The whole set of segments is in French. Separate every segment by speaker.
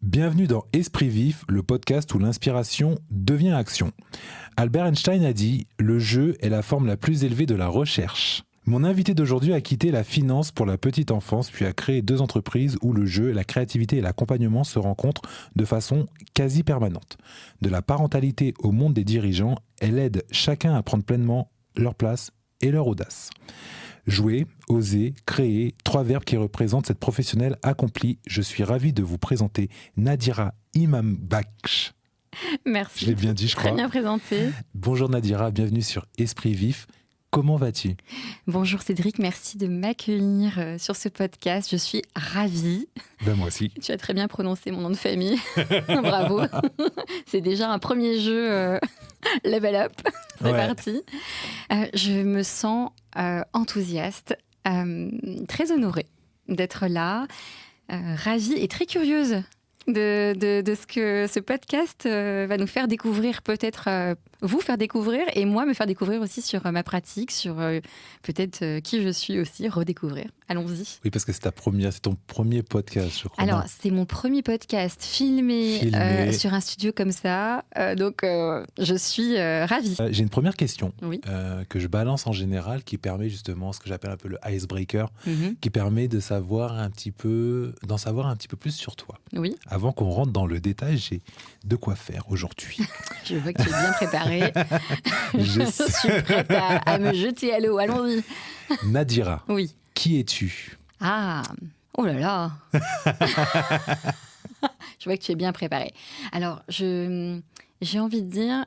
Speaker 1: Bienvenue dans Esprit Vif, le podcast où l'inspiration devient action. Albert Einstein a dit « Le jeu est la forme la plus élevée de la recherche ». Mon invité d'aujourd'hui a quitté la finance pour la petite enfance, puis a créé 2 entreprises où le jeu, la créativité et l'accompagnement se rencontrent de façon quasi permanente. De la parentalité au monde des dirigeants, elle aide chacun à prendre pleinement leur place et leur audace. Jouer, oser, créer, 3 verbes qui représentent cette professionnelle accomplie. Je suis ravi de vous présenter Nadira Imambaksh.
Speaker 2: Merci.
Speaker 1: Je l'ai bien dit, je crois.
Speaker 2: Très bien présenté.
Speaker 1: Bonjour Nadira, bienvenue sur Esprit Vif. Comment vas-tu ?
Speaker 2: Bonjour Cédric, merci de m'accueillir sur ce podcast. Je suis ravie.
Speaker 1: Ben moi aussi.
Speaker 2: Tu as très bien prononcé mon nom de famille. Bravo. C'est déjà un premier jeu level up. C'est parti. Je me sens enthousiaste, très honorée d'être là, ravie et très curieuse de ce que ce podcast va nous faire découvrir, peut-être vous faire découvrir et moi me faire découvrir aussi sur ma pratique, sur peut-être qui je suis aussi, redécouvrir. Allons-y.
Speaker 1: Oui, parce que c'est ton premier podcast, je crois.
Speaker 2: Alors, c'est mon premier podcast filmé. Sur un studio comme ça. Donc, je suis ravie.
Speaker 1: J'ai une première question
Speaker 2: oui.
Speaker 1: Que je balance en général, qui permet justement ce que j'appelle un peu le icebreaker, qui permet d'en savoir un petit peu plus sur toi.
Speaker 2: Oui.
Speaker 1: Avant qu'on rentre dans le détail, j'ai de quoi faire aujourd'hui.
Speaker 2: Je vois que tu es bien préparée. Je suis prête à me jeter à l'eau. Allons-y.
Speaker 1: Nadira.
Speaker 2: Oui.
Speaker 1: Qui es-tu ?
Speaker 2: Ah, oh là là. Je vois que tu es bien préparée. Alors, j'ai envie de dire,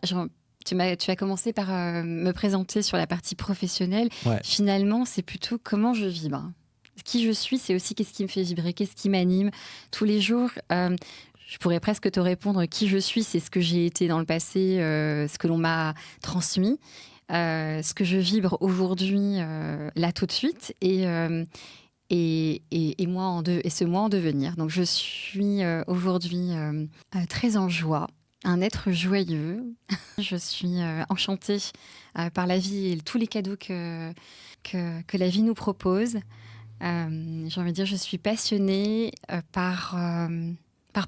Speaker 2: tu as commencé par me présenter sur la partie professionnelle.
Speaker 1: Ouais.
Speaker 2: Finalement, c'est plutôt comment je vibre. Qui je suis, c'est aussi qu'est-ce qui me fait vibrer, qu'est-ce qui m'anime. Tous les jours, je pourrais presque te répondre qui je suis, c'est ce que j'ai été dans le passé, ce que l'on m'a transmis. Ce que je vibre aujourd'hui, là tout de suite, et ce moi en devenir. Donc je suis aujourd'hui très en joie, un être joyeux. Je suis enchantée par la vie et tous les cadeaux que la vie nous propose. J'ai envie de dire, je suis passionnée par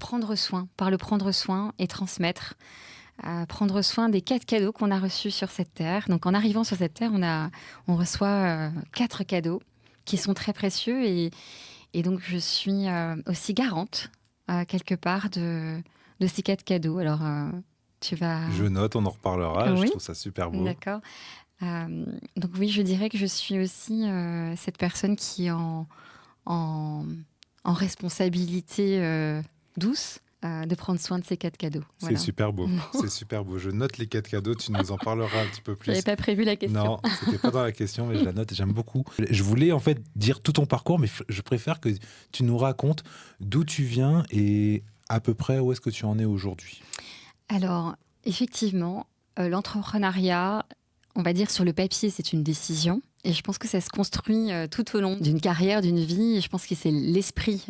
Speaker 2: prendre soin, par le prendre soin et transmettre. Prendre soin des 4 cadeaux qu'on a reçus sur cette terre. Donc en arrivant sur cette terre, on reçoit 4 cadeaux qui sont très précieux et donc je suis aussi garante quelque part de ces 4 cadeaux. Alors tu vas...
Speaker 1: Je note, on en reparlera,
Speaker 2: oui.
Speaker 1: Je trouve ça super beau.
Speaker 2: D'accord. Donc oui, je dirais que je suis aussi cette personne qui est en responsabilité douce. De prendre soin de ces 4 cadeaux. Voilà.
Speaker 1: C'est super beau, c'est super beau. Je note les 4 cadeaux, tu nous en parleras un petit peu plus.
Speaker 2: Je n'avais pas prévu la question.
Speaker 1: Non, c'était pas dans la question, mais je la note et j'aime beaucoup. Je voulais en fait dire tout ton parcours, mais je préfère que tu nous racontes d'où tu viens et à peu près où est-ce que tu en es aujourd'hui.
Speaker 2: Alors, effectivement, l'entrepreneuriat, on va dire sur le papier, c'est une décision. Et je pense que ça se construit tout au long d'une carrière, d'une vie. Et je pense que c'est l'esprit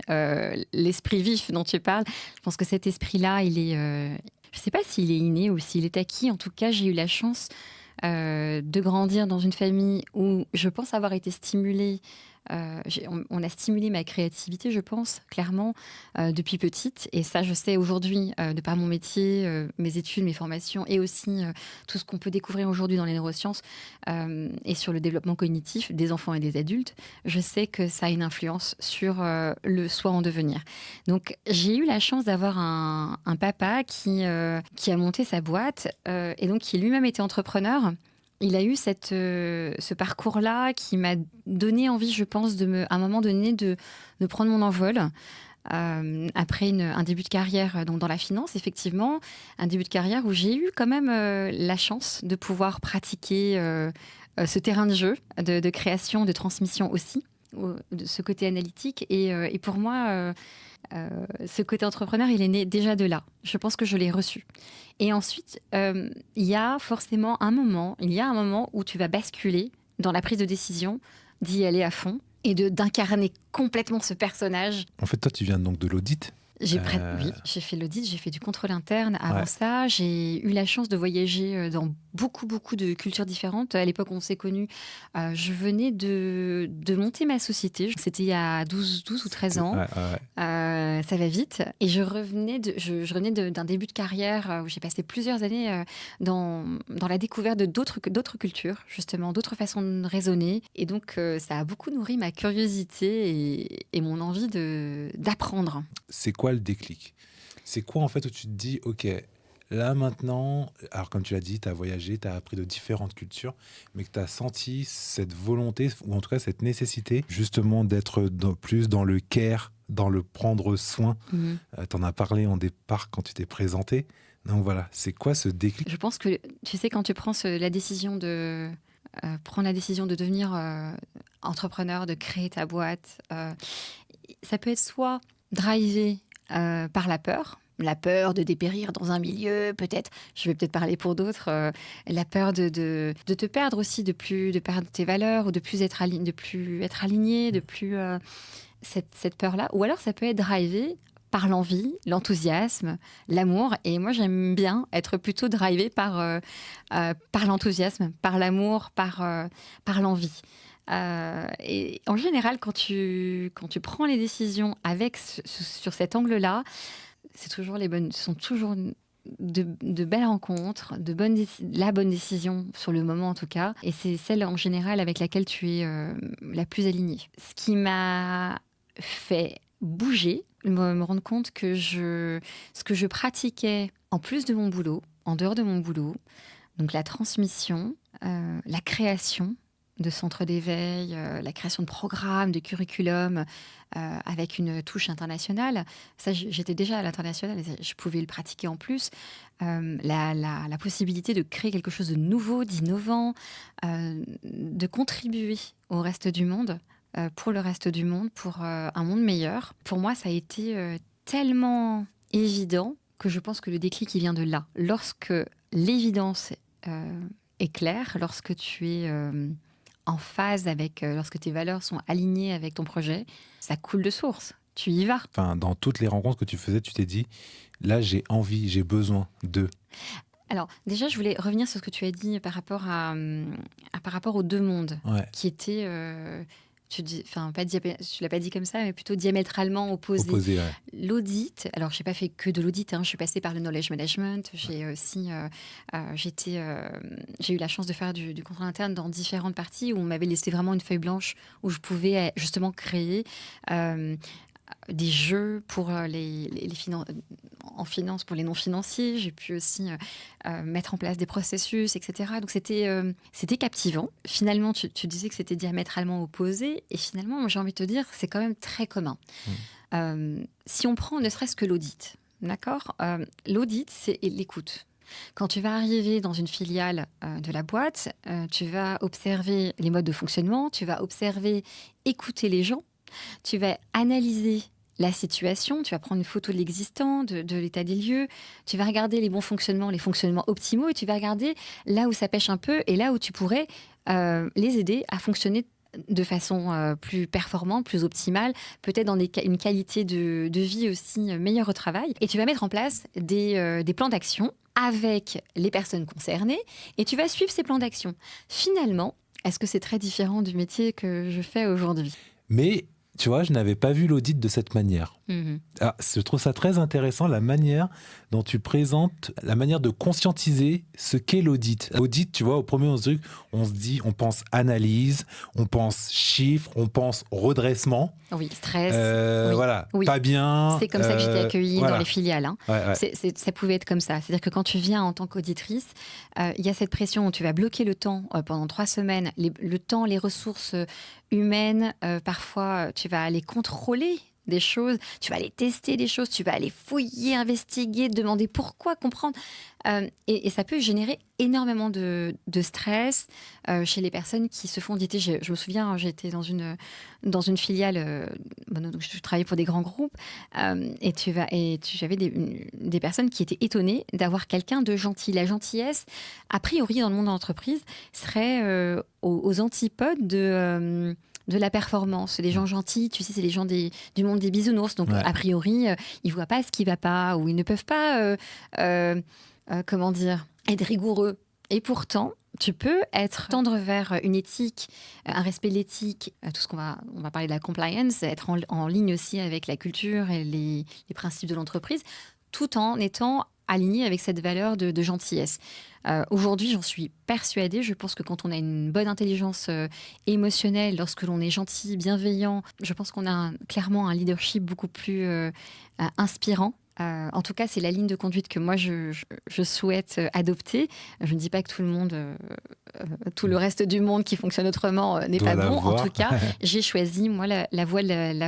Speaker 2: vif dont tu parles. Je pense que cet esprit-là, il est... je ne sais pas s'il est inné ou s'il est acquis. En tout cas, j'ai eu la chance de grandir dans une famille où je pense avoir été stimulée. On a stimulé ma créativité, je pense, clairement, depuis petite. Et ça, je sais aujourd'hui, de par mon métier, mes études, mes formations, et aussi tout ce qu'on peut découvrir aujourd'hui dans les neurosciences et sur le développement cognitif des enfants et des adultes, je sais que ça a une influence sur le soi en devenir. Donc, j'ai eu la chance d'avoir un papa qui a monté sa boîte et donc qui lui-même était entrepreneur. Il a eu ce parcours-là qui m'a donné envie, je pense, à un moment donné, de prendre mon envol. Après un début de carrière donc dans la finance, effectivement, un début de carrière où j'ai eu quand même la chance de pouvoir pratiquer ce terrain de jeu, de création, de transmission aussi, de ce côté analytique. Et pour moi... ce côté entrepreneur, il est né déjà de là. Je pense que je l'ai reçu. Et ensuite, il y a forcément un moment où tu vas basculer dans la prise de décision, d'y aller à fond et d'incarner complètement ce personnage.
Speaker 1: En fait, toi, tu viens donc de l'audit ?
Speaker 2: Oui, j'ai fait l'audit, j'ai fait du contrôle interne. Avant
Speaker 1: Ouais.
Speaker 2: ça, j'ai eu la chance de voyager dans beaucoup, beaucoup de cultures différentes. À l'époque où on s'est connus, je venais de monter ma société. C'était il y a 12 ou 13 ans.
Speaker 1: Ouais.
Speaker 2: Ça va vite. Et je revenais d'un début de carrière où j'ai passé plusieurs années dans la découverte de d'autres cultures, justement, d'autres façons de raisonner. Et donc, ça a beaucoup nourri ma curiosité et mon envie d'apprendre.
Speaker 1: C'est quoi le déclic? C'est quoi en fait où tu te dis, ok, là maintenant, alors comme tu l'as dit, tu as voyagé, tu as appris de différentes cultures, mais que tu as senti cette volonté, ou en tout cas cette nécessité, justement d'être plus dans le care, dans le prendre soin.
Speaker 2: Mhm.
Speaker 1: Tu en as parlé en départ quand tu t'es présenté. Donc voilà, c'est quoi ce déclic?
Speaker 2: Je pense que, tu sais, quand tu prends la décision prendre la décision de devenir entrepreneur, de créer ta boîte, ça peut être soit drivé par la peur de dépérir dans un milieu, peut-être, je vais peut-être parler pour d'autres, la peur de te perdre aussi, de perdre tes valeurs, ou de plus être aligné, cette peur-là. Ou alors ça peut être drivé par l'envie, l'enthousiasme, l'amour. Et moi, j'aime bien être plutôt drivée par l'enthousiasme, par l'amour, par l'envie. Et en général, quand tu prends les décisions sur cet angle-là, ce sont toujours de belles rencontres, la bonne décision sur le moment en tout cas. Et c'est celle en général avec laquelle tu es la plus alignée. Ce qui m'a fait bouger, me rendre compte que ce que je pratiquais en plus de mon boulot, en dehors de mon boulot, donc la transmission, la création de centres d'éveil, la création de programmes, de curriculum, avec une touche internationale. Ça, j'étais déjà à l'international, je pouvais le pratiquer en plus. La possibilité de créer quelque chose de nouveau, d'innovant, de contribuer au reste du monde, pour le reste du monde, pour un monde meilleur. Pour moi, ça a été tellement évident que je pense que le déclic, il vient de là. Lorsque l'évidence est claire, lorsque tu es en phase lorsque tes valeurs sont alignées avec ton projet, ça coule de source. Tu y vas.
Speaker 1: Enfin, dans toutes les rencontres que tu faisais, tu t'es dit, là j'ai envie, j'ai besoin de...
Speaker 2: Alors, déjà, je voulais revenir sur ce que tu as dit par rapport aux deux mondes,
Speaker 1: Ouais.
Speaker 2: qui étaient, tu l'as pas dit comme ça, mais plutôt diamétralement opposés.
Speaker 1: Opposé, ouais.
Speaker 2: L'audit, alors je n'ai pas fait que de l'audit, je suis passée par le knowledge management, j'ai aussi, j'ai eu la chance de faire du contrôle interne dans différentes parties où on m'avait laissé vraiment une feuille blanche où je pouvais justement créer des jeux pour en finance pour les non-financiers. J'ai pu aussi mettre en place des processus, etc. Donc c'était captivant. Finalement, tu disais que c'était diamétralement opposé. Et finalement, moi, j'ai envie de te dire, c'est quand même très commun. Si on prend ne serait-ce que l'audit, d'accord, l'audit, c'est l'écoute. Quand tu vas arriver dans une filiale de la boîte, tu vas observer les modes de fonctionnement, tu vas écouter les gens, tu vas analyser la situation, tu vas prendre une photo de l'existant, de l'état des lieux, tu vas regarder les bons fonctionnements, les fonctionnements optimaux, et tu vas regarder là où ça pêche un peu et là où tu pourrais les aider à fonctionner de façon plus performante, plus optimale, peut-être dans une qualité de vie aussi meilleure au travail. Et tu vas mettre en place des plans d'action avec les personnes concernées et tu vas suivre ces plans d'action. Finalement, est-ce que c'est très différent du métier que je fais aujourd'hui ?
Speaker 1: Mais, tu vois, je n'avais pas vu l'audit de cette manière. Ah, je trouve ça très intéressant, la manière dont tu présentes, la manière de conscientiser ce qu'est l'audit. L'audit, tu vois, au premier truc, on se dit, on pense analyse, on pense chiffres, on pense redressement.
Speaker 2: Oui, stress.
Speaker 1: Voilà,
Speaker 2: oui.
Speaker 1: Pas bien.
Speaker 2: C'est comme ça que j'étais accueillie dans les filiales.
Speaker 1: Ouais.
Speaker 2: Ça pouvait être comme ça. C'est-à-dire que quand tu viens en tant qu'auditrice, il y a cette pression où tu vas bloquer le temps pendant 3 semaines. Le temps, les ressources humaines, parfois, tu vas aller contrôler des choses, tu vas aller tester des choses, tu vas aller fouiller, investiguer, demander pourquoi, comprendre. Et ça peut générer énormément de stress chez les personnes qui se font auditer. Je me souviens, j'étais dans une filiale, donc je travaillais pour des grands groupes, et j'avais des personnes qui étaient étonnées d'avoir quelqu'un de gentil. La gentillesse, a priori, dans le monde de l'entreprise, serait aux antipodes de la performance. Les gens gentils, tu sais, c'est les gens du monde des bisounours. Donc, a priori, ils ne voient pas ce qui ne va pas ou ils ne peuvent pas, comment dire, être rigoureux. Et pourtant, tu peux tendre vers une éthique, un respect de l'éthique, tout ce on va parler de la compliance, être en ligne aussi avec la culture et les principes de l'entreprise, tout en étant aligné avec cette valeur de gentillesse. Aujourd'hui, j'en suis persuadée. Je pense que quand on a une bonne intelligence émotionnelle, lorsque l'on est gentil, bienveillant, je pense qu'on a clairement un leadership beaucoup plus inspirant. En tout cas, c'est la ligne de conduite que moi, je souhaite adopter. Je ne dis pas que tout le monde, tout le reste du monde qui fonctionne autrement n'est pas bon. En tout cas, j'ai choisi, moi, la voie de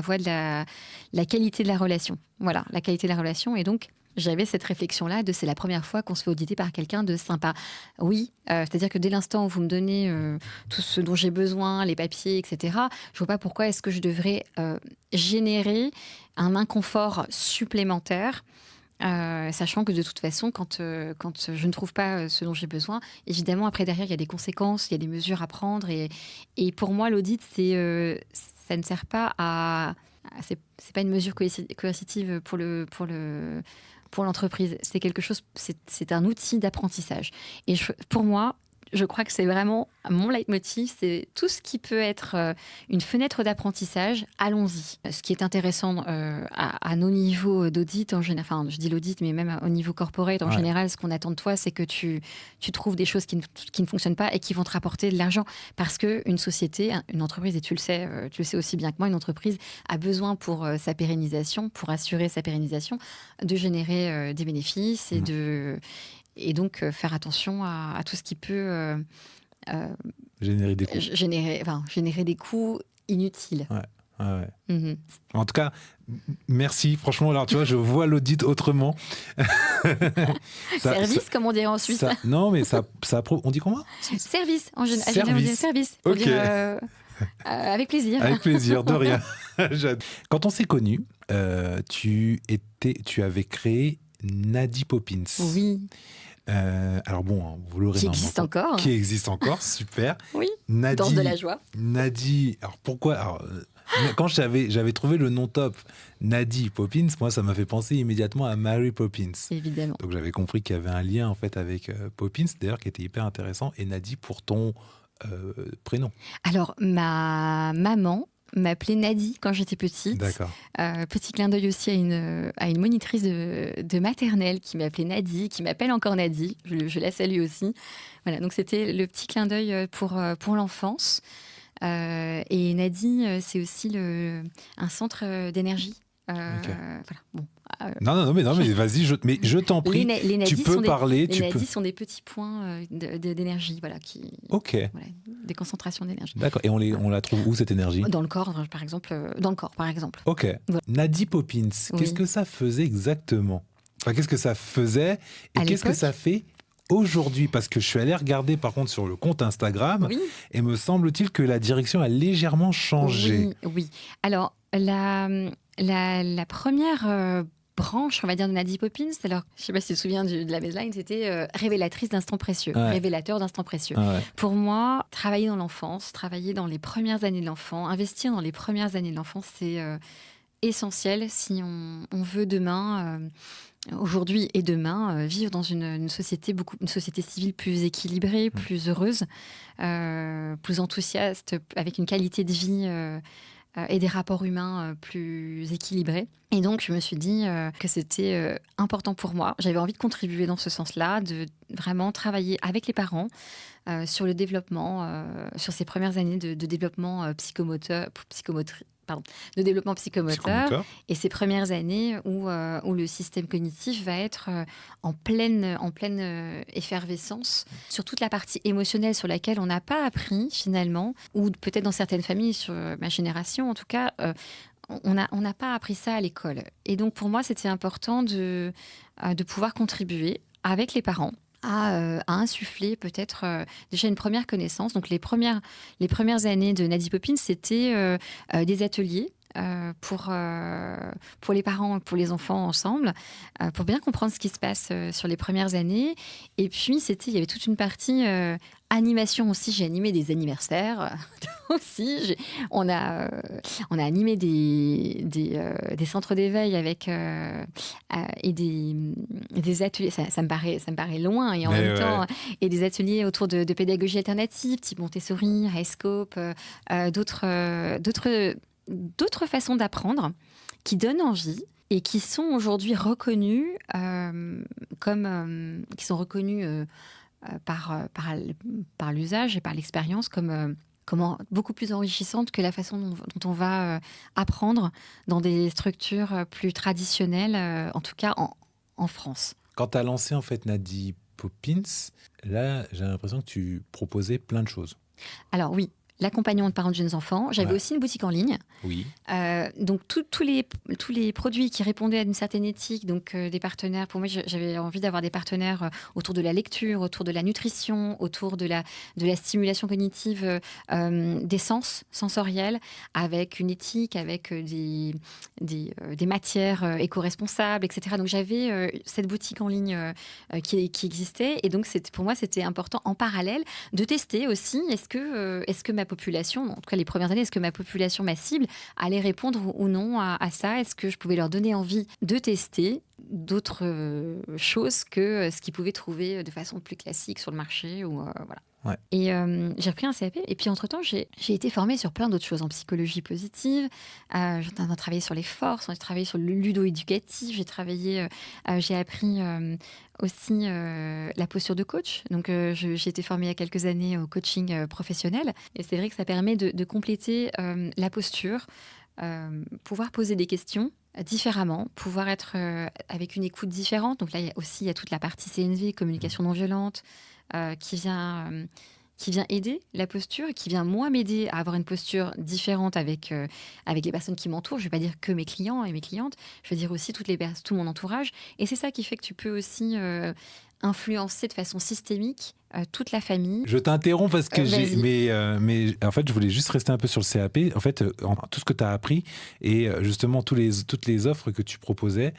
Speaker 2: la qualité de la relation. Voilà, la qualité de la relation. Et donc, j'avais cette réflexion-là c'est la première fois qu'on se fait auditer par quelqu'un de sympa. Oui, c'est-à-dire que dès l'instant où vous me donnez tout ce dont j'ai besoin, les papiers, etc., je vois pas pourquoi est-ce que je devrais générer un inconfort supplémentaire, sachant que de toute façon, quand je ne trouve pas ce dont j'ai besoin, évidemment, après, derrière, il y a des conséquences, il y a des mesures à prendre. Et pour moi, l'audit, ça ne sert pas à... C'est pas une mesure coercitive pour l'entreprise. C'est quelque chose, c'est un outil d'apprentissage. Et pour moi, je crois que c'est vraiment mon leitmotiv, c'est tout ce qui peut être une fenêtre d'apprentissage, allons-y. Ce qui est intéressant à nos niveaux d'audit, en général, enfin je dis l'audit, mais même au niveau corporate, en général, ce qu'on attend de toi, c'est que tu trouves des choses qui ne fonctionnent pas et qui vont te rapporter de l'argent. Parce qu'une société, une entreprise, et tu le sais aussi bien que moi, une entreprise a besoin pour sa pérennisation, pour assurer sa pérennisation, de générer des bénéfices et donc faire attention à tout ce qui peut
Speaker 1: générer des coûts.
Speaker 2: Générer des coûts inutiles.
Speaker 1: Ouais. Mm-hmm. En tout cas, merci. Franchement, alors tu vois, je vois l'audit autrement.
Speaker 2: Service, comme on dirait en Suisse.
Speaker 1: Non, mais on dit comment ?
Speaker 2: Service, en général. On dit service.
Speaker 1: Ok.
Speaker 2: Avec plaisir.
Speaker 1: Avec plaisir, de rien. Quand on s'est connus, tu avais créé Nadi Poppins.
Speaker 2: Oui.
Speaker 1: Alors bon, vous l'aurez
Speaker 2: qui
Speaker 1: existe encore, super.
Speaker 2: Oui,
Speaker 1: Nadi,
Speaker 2: danse de la joie.
Speaker 1: Nadi, alors pourquoi quand j'avais trouvé le nom top, Nadi Poppins, moi ça m'a fait penser immédiatement à Mary Poppins.
Speaker 2: Évidemment.
Speaker 1: Donc j'avais compris qu'il y avait un lien en fait avec Poppins, d'ailleurs qui était hyper intéressant, et Nadi pour ton prénom.
Speaker 2: Alors ma maman m'appelait Nadi quand j'étais petite.
Speaker 1: D'accord.
Speaker 2: Petit clin d'œil aussi à une monitrice de maternelle qui m'appelait Nadi, qui m'appelle encore Nadi. Je la salue aussi. Voilà, donc c'était le petit clin d'œil pour l'enfance. Et Nadi, c'est aussi un centre d'énergie. Voilà, bon.
Speaker 1: Non, mais vas-y, je t'en prie.
Speaker 2: Les
Speaker 1: tu peux parler.
Speaker 2: Les nadis sont des petits points d'énergie, voilà, voilà, des concentrations d'énergie.
Speaker 1: D'accord. Et on la trouve où cette énergie ?
Speaker 2: Dans le corps, par exemple.
Speaker 1: Ok. Voilà. Nadi Poppins, qu'est-ce que ça faisait exactement ? Enfin, qu'est-ce que ça faisait et qu'est-ce que ça fait aujourd'hui ? Parce que je suis allé regarder par contre sur le compte Instagram et me semble-t-il que la direction a légèrement changé.
Speaker 2: Oui. Alors la première branche, on va dire, de Nadi Poppins, alors je ne sais pas si tu te souviens de la baseline, c'était révélatrice d'instants précieux, révélateur d'instants précieux.
Speaker 1: Ouais.
Speaker 2: Pour moi, travailler dans l'enfance, travailler dans les premières années de l'enfant, investir dans les premières années de l'enfance, c'est essentiel si on veut demain, aujourd'hui et demain, vivre dans une société civile plus équilibrée, plus heureuse, plus enthousiaste, avec une qualité de vie et des rapports humains plus équilibrés. Et donc, je me suis dit que c'était important pour moi. J'avais envie de contribuer dans ce sens-là, de vraiment travailler avec les parents sur le développement, sur ces premières années de développement psychomoteur, de développement psychomoteur, et ces premières années où le système cognitif va être en pleine effervescence sur toute la partie émotionnelle sur laquelle on n'a pas appris finalement, ou peut-être dans certaines familles, sur ma génération en tout cas, on n'a pas appris ça à l'école. Et donc pour moi, c'était important de pouvoir contribuer avec les parents à insuffler peut-être déjà une première connaissance. Donc les premières années de Nadi Poppins, c'était des ateliers pour les parents et pour les enfants ensemble, pour bien comprendre ce qui se passe sur les premières années. Et puis, il y avait toute une partie animation aussi. J'ai animé des anniversaires aussi. On a animé des centres d'éveil et des ateliers. Ça me paraît loin et en même temps, et des ateliers autour de pédagogie alternative, type Montessori, Highscope, d'autres façons d'apprendre qui donnent envie et qui sont aujourd'hui reconnues par l'usage et par l'expérience comme beaucoup plus enrichissantes que la façon dont on va apprendre dans des structures plus traditionnelles, en tout cas en France.
Speaker 1: Quand tu as lancé en fait Nadi Poppins, là j'ai l'impression que tu proposais plein de choses.
Speaker 2: Alors oui, l'accompagnement de parents de jeunes enfants. J'avais aussi une boutique en ligne.
Speaker 1: Oui.
Speaker 2: Donc tous les produits qui répondaient à une certaine éthique, donc des partenaires. Pour moi, j'avais envie d'avoir des partenaires autour de la lecture, autour de la nutrition, autour de la stimulation cognitive des sens sensoriels, avec une éthique, avec des matières éco-responsables, etc. Donc j'avais cette boutique en ligne qui existait, et donc pour moi c'était important en parallèle de tester aussi est-ce que ma population, en tout cas les premières années, est-ce que ma population, ma cible, allait répondre ou non à ça? Est-ce que je pouvais leur donner envie de tester d'autres choses que ce qu'ils pouvaient trouver de façon plus classique sur le marché ou voilà.
Speaker 1: Ouais.
Speaker 2: Et j'ai repris un CAP. Et puis, entre-temps, j'ai été formée sur plein d'autres choses en psychologie positive. J'ai travaillé sur les forces, j'ai travaillé sur le ludo-éducatif, j'ai appris aussi la posture de coach. Donc, j'ai été formée il y a quelques années au coaching professionnel. Et c'est vrai que ça permet de compléter la posture, pouvoir poser des questions différemment, pouvoir être avec une écoute différente. Donc là, il y a toute la partie CNV, communication non violente, qui vient aider la posture, qui vient moi m'aider à avoir une posture différente avec les personnes qui m'entourent. Je ne vais pas dire que mes clients et mes clientes, je veux dire aussi tout mon entourage. Et c'est ça qui fait que tu peux aussi influencer de façon systémique toute la famille.
Speaker 1: Je t'interromps parce que mais en fait je voulais juste rester un peu sur le CAP. En fait, tout ce que tu as appris et justement toutes les offres que tu proposais,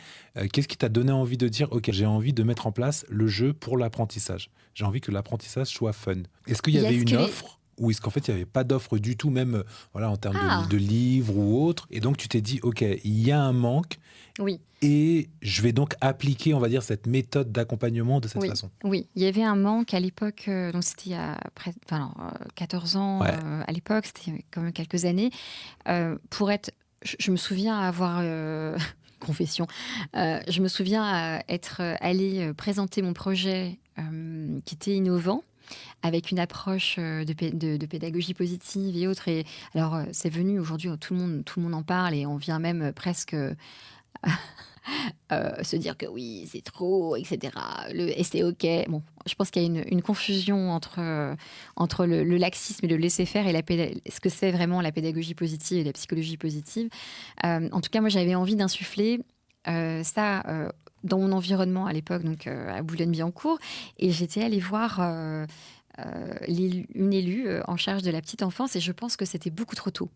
Speaker 1: qu'est-ce qui t'a donné envie de dire ok, j'ai envie de mettre en place le jeu pour l'apprentissage. J'ai envie que l'apprentissage soit fun. Est-ce qu'il y avait une offre ou est-ce qu'en fait il n'y avait pas d'offre du tout, même en termes de livres ou autre, et donc tu t'es dit ok, il y a un manque.
Speaker 2: Oui.
Speaker 1: Et je vais donc appliquer, on va dire, cette méthode d'accompagnement de cette façon.
Speaker 2: Oui, il y avait un manque à l'époque, donc c'était il y a 14 ans à l'époque, c'était quand même quelques années. Je me souviens avoir... confession. Je me souviens être allée présenter mon projet qui était innovant, avec une approche de pédagogie positive et autres. Et alors, c'est venu aujourd'hui, tout le monde en parle et on vient même presque... se dire que oui, c'est trop, etc. Et c'est OK. Bon, je pense qu'il y a une confusion entre le laxisme et le laisser-faire et ce que c'est vraiment la pédagogie positive et la psychologie positive. En tout cas, moi, j'avais envie d'insuffler ça dans mon environnement à l'époque, donc à Boulogne-Billancourt. Et j'étais allée voir... une élue en charge de la petite enfance, et je pense que c'était beaucoup trop tôt.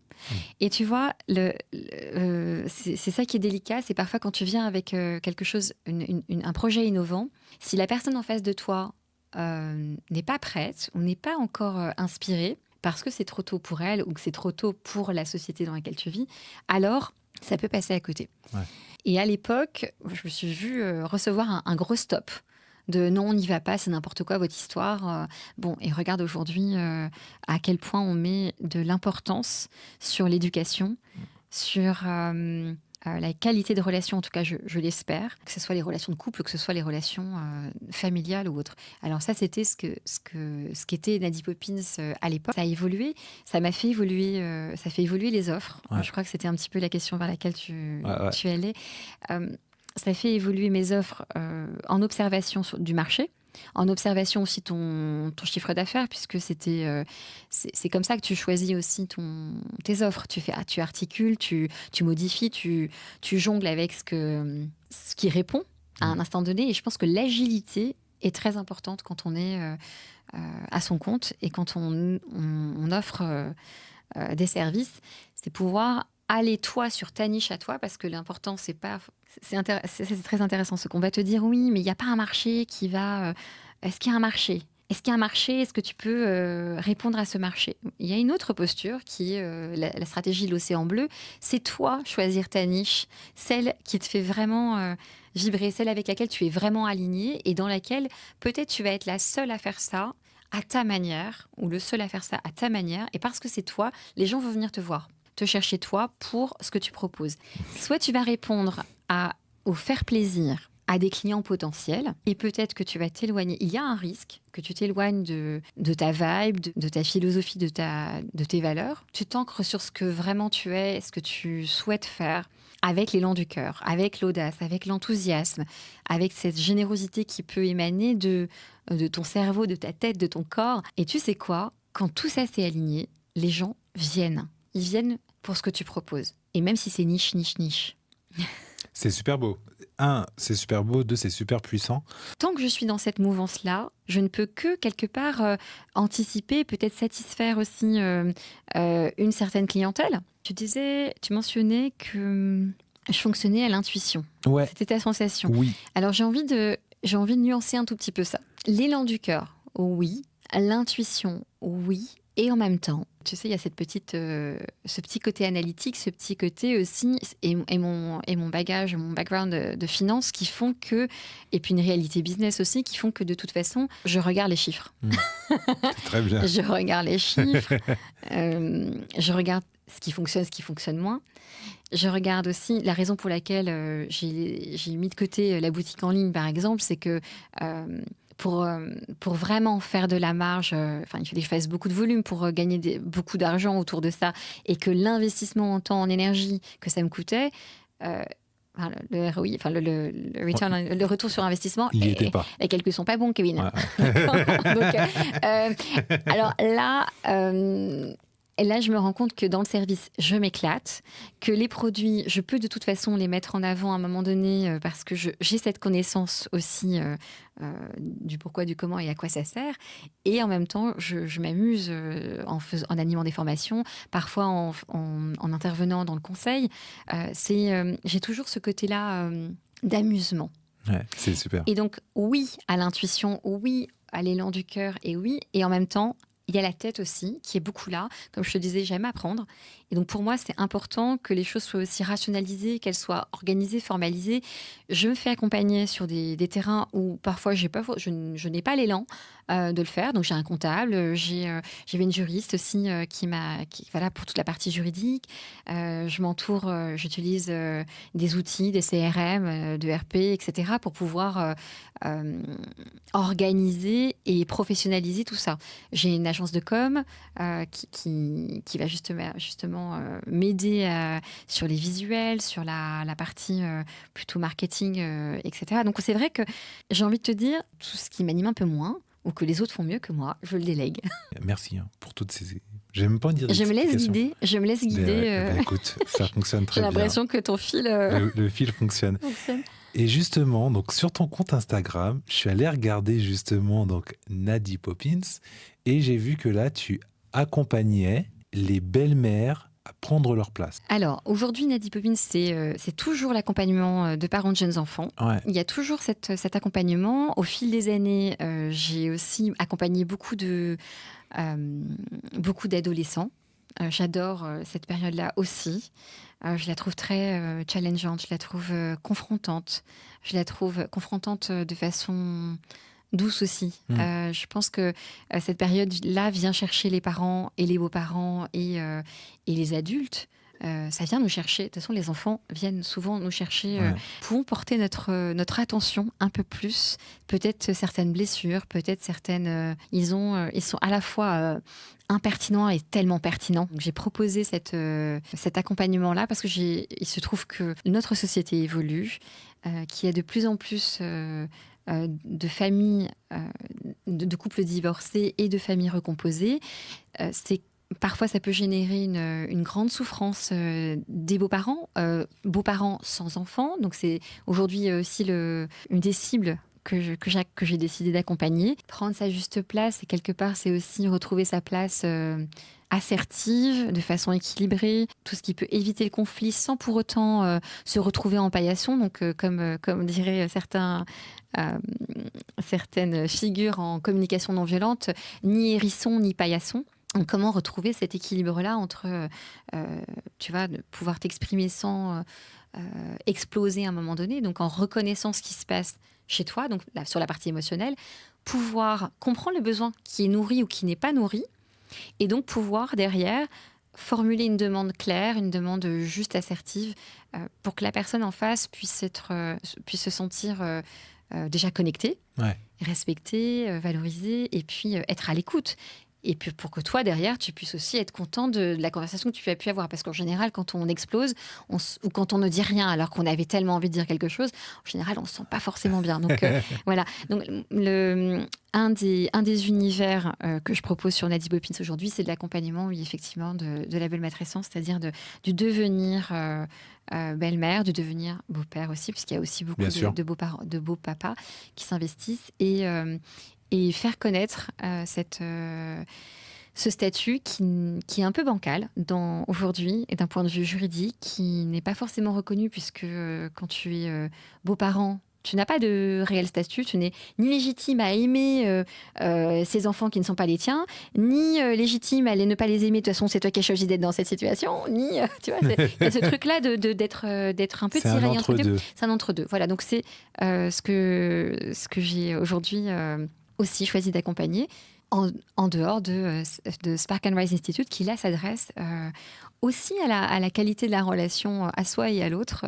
Speaker 2: Et tu vois, c'est ça qui est délicat, c'est parfois quand tu viens avec quelque chose, un projet innovant, si la personne en face de toi n'est pas prête ou n'est pas encore inspirée, parce que c'est trop tôt pour elle ou que c'est trop tôt pour la société dans laquelle tu vis, alors ça peut passer à côté. Ouais. Et à l'époque, je me suis vue recevoir un gros stop. De non, on n'y va pas, c'est n'importe quoi votre histoire. Bon, et regarde aujourd'hui à quel point on met de l'importance sur l'éducation, sur la qualité de relations, en tout cas je l'espère, que ce soit les relations de couple, que ce soit les relations familiales ou autres. Alors ça, c'était ce qu'était Nadi Poppins à l'époque. Ça a évolué, ça m'a fait évoluer, ça fait évoluer les offres. Ouais. Je crois que c'était un petit peu la question vers laquelle tu allais. Ça fait évoluer mes offres en observation du marché, en observation aussi ton chiffre d'affaires, puisque c'est comme ça que tu choisis aussi tes offres. Tu articules, tu modifies, tu jongles avec ce qui répond à un instant donné. Et je pense que l'agilité est très importante quand on est à son compte et quand on offre des services. C'est pouvoir aller toi sur ta niche à toi, parce que l'important, c'est pas... C'est très intéressant ce qu'on va te dire, oui, mais il n'y a pas un marché qui va... Est-ce qu'il y a un marché ? Est-ce qu'il y a un marché ? Est-ce que tu peux répondre à ce marché ? Il y a une autre posture qui est la stratégie de l'océan bleu. C'est toi choisir ta niche, celle qui te fait vraiment vibrer, celle avec laquelle tu es vraiment aligné et dans laquelle peut-être tu vas être la seule à faire ça à ta manière ou le seul à faire ça à ta manière. Et parce que c'est toi, les gens vont venir te voir, te chercher toi pour ce que tu proposes. Soit tu vas répondre au faire plaisir à des clients potentiels et peut-être que tu vas t'éloigner. Il y a un risque que tu t'éloignes de ta vibe, de ta philosophie, de tes valeurs. Tu t'ancres sur ce que vraiment tu es, ce que tu souhaites faire avec l'élan du cœur, avec l'audace, avec l'enthousiasme, avec cette générosité qui peut émaner de ton cerveau, de ta tête, de ton corps. Et tu sais quoi ? Quand tout ça s'est aligné, les gens viennent. Ils viennent pour ce que tu proposes. Et même si c'est niche.
Speaker 1: C'est super beau. 1, c'est super beau. 2, c'est super puissant.
Speaker 2: Tant que je suis dans cette mouvance-là, je ne peux que, quelque part, anticiper, peut-être satisfaire aussi une certaine clientèle. Tu mentionnais que je fonctionnais à l'intuition.
Speaker 1: Ouais.
Speaker 2: C'était ta sensation.
Speaker 1: Oui.
Speaker 2: Alors, j'ai envie de nuancer un tout petit peu ça. L'élan du cœur, oui. L'intuition, oui. Et en même temps, tu sais, il y a ce petit côté analytique, ce petit côté aussi, et mon bagage, mon background de finance qui font que, et puis une réalité business aussi, qui font que de toute façon, je regarde les chiffres.
Speaker 1: C'est très bien.
Speaker 2: Je regarde les chiffres, je regarde ce qui fonctionne moins. Je regarde aussi la raison pour laquelle j'ai mis de côté la boutique en ligne, par exemple, c'est que... Pour vraiment faire de la marge, il fallait que je fasse beaucoup de volume pour gagner beaucoup d'argent autour de ça et que l'investissement en temps, en énergie que ça me coûtait, le ROI, le return, le retour sur investissement, les calculs sont pas bons, Kevin.
Speaker 1: Ouais.
Speaker 2: Donc, alors là... Et là, je me rends compte que dans le service, je m'éclate, que les produits, je peux de toute façon les mettre en avant à un moment donné parce que j'ai cette connaissance aussi du pourquoi, du comment et à quoi ça sert. Et en même temps, je m'amuse en animant des formations, parfois en intervenant dans le conseil. J'ai toujours ce côté-là d'amusement.
Speaker 1: Ouais, c'est super.
Speaker 2: Et donc, oui à l'intuition, oui à l'élan du cœur, et oui, et en même temps, il y a la tête aussi, qui est beaucoup là. Comme je te disais, j'aime apprendre. Et donc, pour moi, c'est important que les choses soient aussi rationalisées, qu'elles soient organisées, formalisées. Je me fais accompagner sur des terrains où parfois, je n'ai pas l'élan de le faire. Donc, j'ai un comptable, j'avais une juriste aussi voilà, pour toute la partie juridique. Je m'entoure, j'utilise des outils, des CRM, de RP, etc. pour pouvoir organiser et professionnaliser tout ça. J'ai une agence de com qui va justement m'aider sur les visuels, sur la partie plutôt marketing, etc. Donc c'est vrai que j'ai envie de te dire, tout ce qui m'anime un peu moins, ou que les autres font mieux que moi, je le délègue.
Speaker 1: Merci pour toutes ces... J'aime même pas dire
Speaker 2: Je me laisse guider.
Speaker 1: Écoute, ça fonctionne très bien.
Speaker 2: J'ai l'impression que ton fil...
Speaker 1: Le fil fonctionne. Et justement, donc, sur ton compte Instagram, je suis allé regarder justement donc, Nadie Poppins et j'ai vu que là, tu accompagnais les belles-mères à prendre leur place.
Speaker 2: Alors, aujourd'hui, Nadie Poppins, c'est toujours l'accompagnement de parents de jeunes enfants.
Speaker 1: Ouais.
Speaker 2: Il y a toujours cet accompagnement. Au fil des années, j'ai aussi accompagné beaucoup d'adolescents. J'adore cette période-là aussi. Je la trouve très challengeante, je la trouve confrontante. Je la trouve confrontante de façon douce aussi. Je pense que cette période-là vient chercher les parents et les beaux-parents et les adultes. Ça vient nous chercher. De toute façon, les enfants viennent souvent nous chercher. Pouvons porter notre attention un peu plus. Peut-être certaines blessures, peut-être certaines... ils sont à la fois impertinents et tellement pertinents. Donc, j'ai proposé cet accompagnement-là parce que il se trouve que notre société évolue, qu'il y a de plus en plus... de familles, de couples divorcés et de familles recomposées. Parfois, ça peut générer une grande souffrance des beaux-parents sans enfants. Donc, c'est aujourd'hui aussi une des cibles que j'ai décidé d'accompagner. Prendre sa juste place, et quelque part, c'est aussi retrouver sa place assertive, de façon équilibrée, tout ce qui peut éviter le conflit sans pour autant se retrouver en paillasson. Donc, comme diraient certaines figures en communication non violente, ni hérisson ni paillasson. Donc, comment retrouver cet équilibre-là entre, tu vois, de pouvoir t'exprimer sans exploser à un moment donné, donc en reconnaissant ce qui se passe chez toi, donc là, sur la partie émotionnelle, pouvoir comprendre le besoin qui est nourri ou qui n'est pas nourri, et donc pouvoir derrière formuler une demande claire, une demande juste assertive, pour que la personne en face puisse se sentir déjà connectée, respectée, valorisée, et puis être à l'écoute. Et puis pour que toi, derrière, tu puisses aussi être content de la conversation que tu as pu avoir. Parce qu'en général, quand on explose, ou quand on ne dit rien alors qu'on avait tellement envie de dire quelque chose, en général, on ne se sent pas forcément bien. Donc voilà. Donc, un des univers que je propose sur Nadi Poppins aujourd'hui, c'est de l'accompagnement, oui, effectivement, de la belle matrescence, c'est-à-dire du devenir belle-mère, du devenir beau-père aussi, puisqu'il y a aussi beaucoup de beaux papas qui s'investissent. Et faire connaître ce statut qui est un peu bancal aujourd'hui, et d'un point de vue juridique, qui n'est pas forcément reconnu, puisque quand tu es beau-parent, tu n'as pas de réel statut, tu n'es ni légitime à aimer ces enfants qui ne sont pas les tiens, ni légitime à ne pas les aimer. De toute façon, c'est toi qui as choisi d'être dans cette situation, ni, tu vois, il y a ce truc-là d'être un peu tiraillé entre deux. C'est un entre-deux. Voilà, donc c'est ce que j'ai aujourd'hui aussi choisi d'accompagner en dehors de Spark and Rise Institute, qui là s'adresse aussi à la qualité de la relation à soi et à l'autre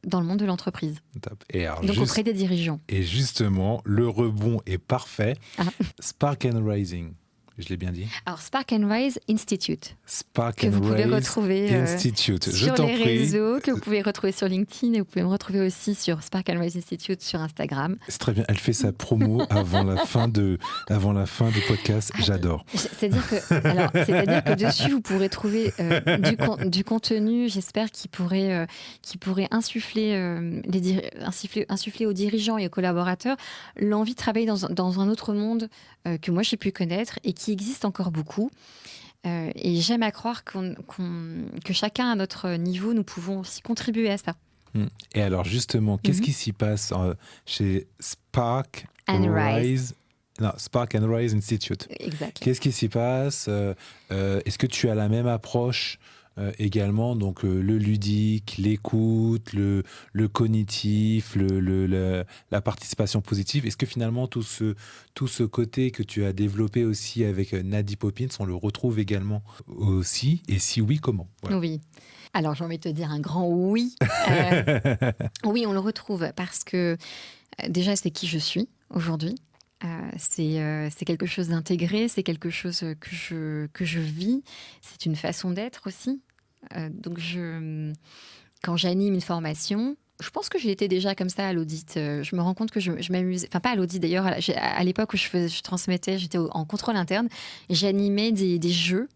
Speaker 2: dans le monde de l'entreprise.
Speaker 1: Top. Et alors,
Speaker 2: donc auprès des dirigeants.
Speaker 1: Et justement, le rebond est parfait. Spark and Rising. Je l'ai bien dit.
Speaker 2: Alors, Spark and Rise Institute.
Speaker 1: Spark
Speaker 2: que
Speaker 1: and
Speaker 2: vous pouvez
Speaker 1: Rise
Speaker 2: retrouver
Speaker 1: Institute.
Speaker 2: sur les réseaux, que vous pouvez retrouver sur LinkedIn, et vous pouvez me retrouver aussi sur Spark and Rise Institute sur Instagram.
Speaker 1: C'est très bien. Elle fait sa promo avant la fin du podcast. J'adore.
Speaker 2: C'est-à-dire que dessus, vous pourrez trouver du contenu, j'espère, qui pourrait insuffler aux dirigeants et aux collaborateurs l'envie de travailler dans un autre monde que moi j'ai pu connaître et qui existe encore beaucoup. Et j'aime à croire que chacun à notre niveau, nous pouvons aussi contribuer à ça.
Speaker 1: Et alors justement, qu'est-ce qui s'y passe chez Spark and Rise Institute?
Speaker 2: Exact.
Speaker 1: Qu'est-ce qui s'y passe? Est-ce que tu as la même approche également, donc le ludique, l'écoute, le cognitif, la participation positive? Est-ce que finalement tout ce côté que tu as développé aussi avec Nadi Poppins, on le retrouve également aussi? Et si oui, comment?
Speaker 2: Voilà. Oui. Alors j'ai envie de te dire un grand oui. Oui, on le retrouve parce que déjà c'est qui je suis aujourd'hui. C'est quelque chose d'intégré, c'est quelque chose que je vis, c'est une façon d'être aussi. Donc quand j'anime une formation, je pense que j'étais déjà comme ça à l'audit. Je me rends compte que je m'amusais, enfin pas à l'audit d'ailleurs, à l'époque où je transmettais, j'étais en contrôle interne, et j'animais des jeux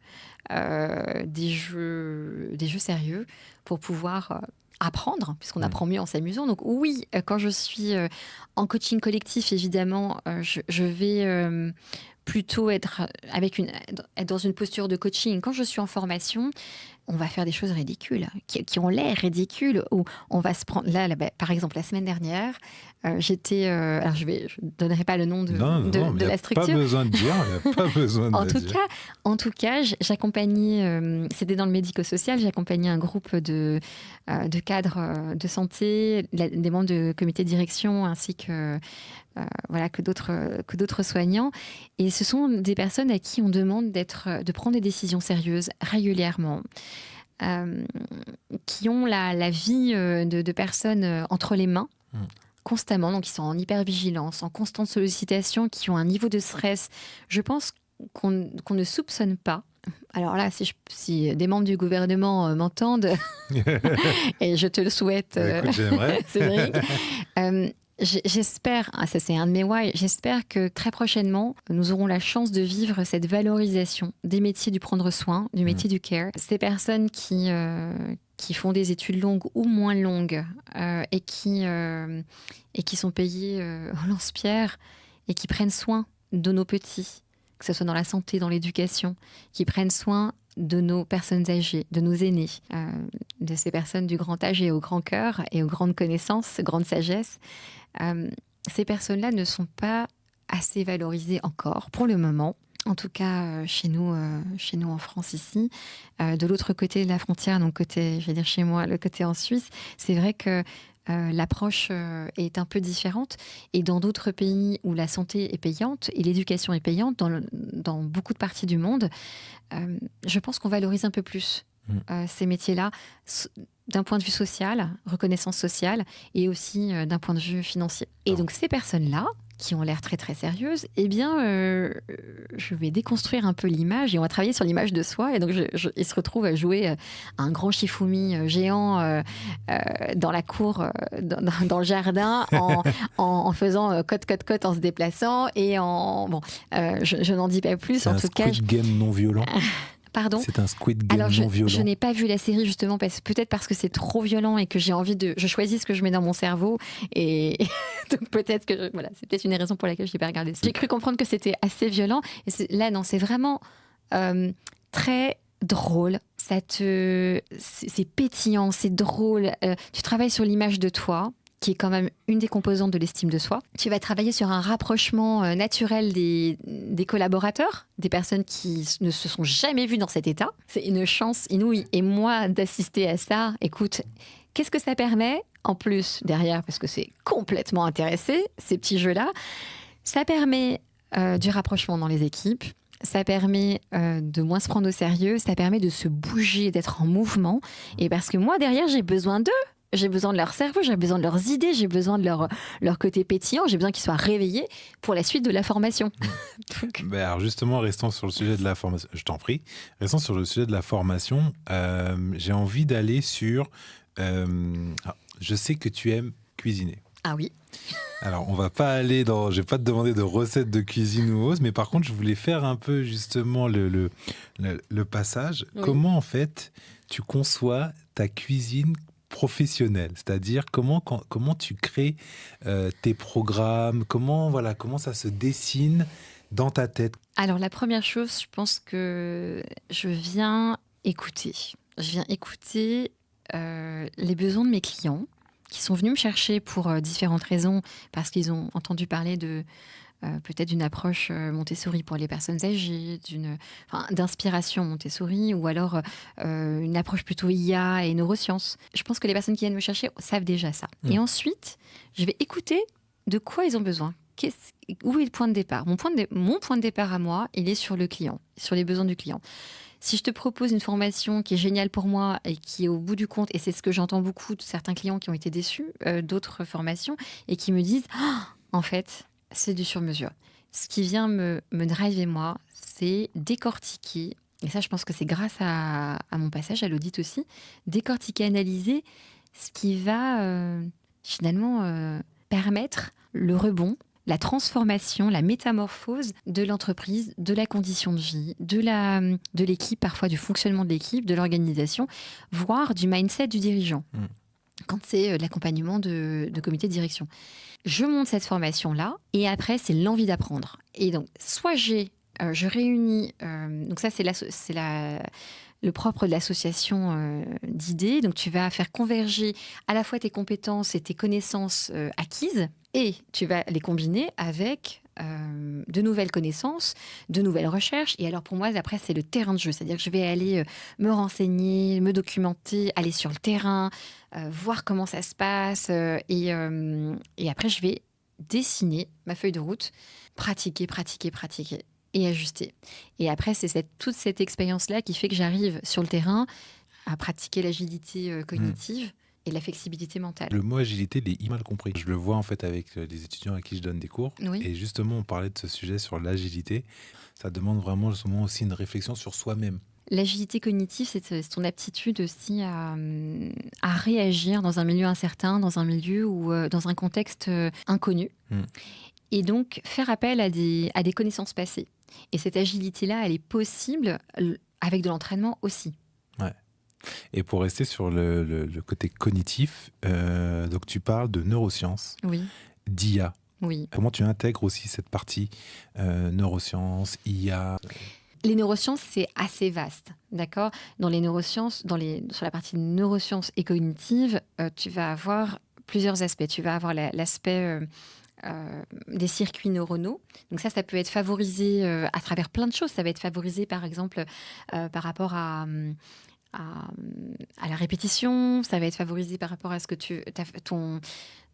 Speaker 2: sérieux pour pouvoir apprendre, puisqu'on apprend mieux en s'amusant. Donc oui, quand je suis en coaching collectif, évidemment, je vais plutôt être dans une posture de coaching. Quand je suis en formation, on va faire des choses ridicules, qui ont l'air ridicules, où on va se prendre... Là, par exemple, la semaine dernière, j'étais... alors, je ne donnerai pas le nom de la structure.
Speaker 1: Pas besoin de dire, il n'y a pas besoin de dire.
Speaker 2: En tout cas, j'accompagnais... c'était dans le médico-social, j'accompagnais un groupe de cadres de santé, des membres de comité de direction, ainsi que d'autres soignants. Et ce sont des personnes à qui on demande de prendre des décisions sérieuses régulièrement, qui ont la vie de personnes entre les mains, constamment, donc ils sont en hypervigilance, en constante sollicitation, qui ont un niveau de stress, je pense, qu'on ne soupçonne pas. Alors là, si des membres du gouvernement m'entendent, et je te le souhaite,
Speaker 1: écoute, j'aimerais.
Speaker 2: Cédric, J'espère, ça c'est un de mes why, j'espère que très prochainement, nous aurons la chance de vivre cette valorisation des métiers du prendre soin, du métier du care. Ces personnes qui font des études longues ou moins longues et qui sont payées au lance-pierre et qui prennent soin de nos petits, que ce soit dans la santé, dans l'éducation, qui prennent soin de nos personnes âgées, de nos aînés, de ces personnes du grand âge et au grand cœur et aux grandes connaissances, grande sagesse. Ces personnes-là ne sont pas assez valorisées encore, pour le moment. En tout cas, chez nous en France ici. De l'autre côté de la frontière, donc côté, je vais dire chez moi, le côté en Suisse, c'est vrai que l'approche est un peu différente. Et dans d'autres pays où la santé est payante et l'éducation est payante, dans beaucoup de parties du monde, je pense qu'on valorise un peu plus ces métiers-là, d'un point de vue social, reconnaissance sociale, et aussi d'un point de vue financier. Et donc ces personnes-là, qui ont l'air très très sérieuses, eh bien, je vais déconstruire un peu l'image et on va travailler sur l'image de soi. Et donc, ils se retrouvent à jouer un grand Shifumi géant dans la cour, dans le jardin, en faisant cote, en se déplaçant et je n'en dis pas plus.
Speaker 1: C'est
Speaker 2: en
Speaker 1: un
Speaker 2: tout cas,
Speaker 1: Squid Game non violent.
Speaker 2: Pardon ?
Speaker 1: C'est un Squid Game
Speaker 2: Alors,
Speaker 1: non violent.
Speaker 2: je n'ai pas vu la série justement peut-être parce que c'est trop violent et que j'ai envie je choisis ce que je mets dans mon cerveau et donc peut-être que voilà, c'est peut-être une des raisons pour laquelle je n'ai pas regardé. J'ai cru comprendre que c'était assez violent et là non, c'est vraiment très drôle. C'est pétillant, c'est drôle. Tu travailles sur l'image de toi, qui est quand même une des composantes de l'estime de soi. Tu vas travailler sur un rapprochement naturel des collaborateurs, des personnes qui ne se sont jamais vues dans cet état. C'est une chance inouïe. Et moi, d'assister à ça, écoute, qu'est-ce que ça permet ? En plus, derrière, parce que c'est complètement intéressé, ces petits jeux-là, ça permet du rapprochement dans les équipes. Ça permet de moins se prendre au sérieux. Ça permet de se bouger, d'être en mouvement. Et parce que moi, derrière, j'ai besoin d'eux. J'ai besoin de leur cerveau, j'ai besoin de leurs idées, j'ai besoin de leur côté pétillant, j'ai besoin qu'ils soient réveillés pour la suite de la formation.
Speaker 1: Alors justement, restons sur le sujet de la formation. Je t'en prie. Restons sur le sujet de la formation. J'ai envie d'aller sur... je sais que tu aimes cuisiner.
Speaker 2: Ah oui.
Speaker 1: Alors, on va pas aller dans... Je vais pas te demander de recettes de cuisine ou autre, mais par contre, je voulais faire un peu justement le passage. Oui. Comment, en fait, tu conçois ta cuisine professionnelle, c'est-à-dire comment tu crées tes programmes, comment ça se dessine dans ta tête.
Speaker 2: Alors la première chose, je pense que je viens écouter les besoins de mes clients qui sont venus me chercher pour différentes raisons, parce qu'ils ont entendu parler de peut-être d'une approche Montessori pour les personnes âgées, d'inspiration Montessori, ou alors une approche plutôt IA et neurosciences. Je pense que les personnes qui viennent me chercher savent déjà ça. Et ensuite, je vais écouter de quoi ils ont besoin. Où est le point de départ ? Mon point de départ à moi, il est sur le client, sur les besoins du client. Si je te propose une formation qui est géniale pour moi et qui est au bout du compte, et c'est ce que j'entends beaucoup de certains clients qui ont été déçus d'autres formations et qui me disent en fait, c'est du sur-mesure. Ce qui vient me driver moi, c'est décortiquer, et ça je pense que c'est grâce à mon passage à l'audit aussi, décortiquer, analyser ce qui va finalement permettre le rebond, la transformation, la métamorphose de l'entreprise, de la condition de vie, de l'équipe, parfois du fonctionnement de l'équipe, de l'organisation, voire du mindset du dirigeant. Quand c'est l'accompagnement de comité de direction. Je monte cette formation-là et après, c'est l'envie d'apprendre. Et donc, soit je réunis... donc ça, c'est le propre de l'association d'idées. Donc, tu vas faire converger à la fois tes compétences et tes connaissances acquises et tu vas les combiner avec de nouvelles connaissances, de nouvelles recherches. Et alors, pour moi, après, c'est le terrain de jeu. C'est-à-dire que je vais aller me renseigner, me documenter, aller sur le terrain, voir comment ça se passe. Et après, je vais dessiner ma feuille de route, pratiquer et ajuster. Et après, c'est toute cette expérience-là qui fait que j'arrive sur le terrain à pratiquer l'agilité cognitive et la flexibilité mentale.
Speaker 1: Le mot agilité, il est mal compris. Je le vois en fait avec les étudiants à qui je donne des cours. Oui. Et justement, on parlait de ce sujet sur l'agilité. Ça demande vraiment aussi une réflexion sur soi-même.
Speaker 2: L'agilité cognitive, c'est ton aptitude aussi à réagir dans un milieu incertain, dans un milieu ou dans un contexte inconnu. Et donc, faire appel à des connaissances passées. Et cette agilité-là, elle est possible avec de l'entraînement aussi.
Speaker 1: Ouais. Et pour rester sur le côté cognitif, donc tu parles de neurosciences, d'IA.
Speaker 2: Oui.
Speaker 1: Comment tu intègres aussi cette partie neurosciences, IA?
Speaker 2: Les neurosciences, c'est assez vaste, d'accord ? Dans les neurosciences, sur la partie neurosciences et cognitives, tu vas avoir plusieurs aspects. Tu vas avoir l'aspect des circuits neuronaux. Donc ça peut être favorisé à travers plein de choses. Ça va être favorisé, par exemple, par rapport à la répétition. Ça va être favorisé par rapport à ce que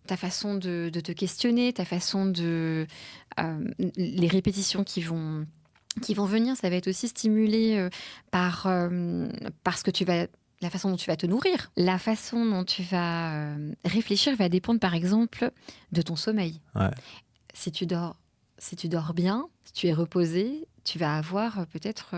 Speaker 2: ta façon de te questionner, ta façon de... les répétitions qui vont venir, ça va être aussi stimulé par ce que tu vas... La façon dont tu vas te nourrir, la façon dont tu vas réfléchir va dépendre, par exemple, de ton sommeil.
Speaker 1: Ouais.
Speaker 2: Si tu dors bien, si tu es reposé, tu vas avoir peut-être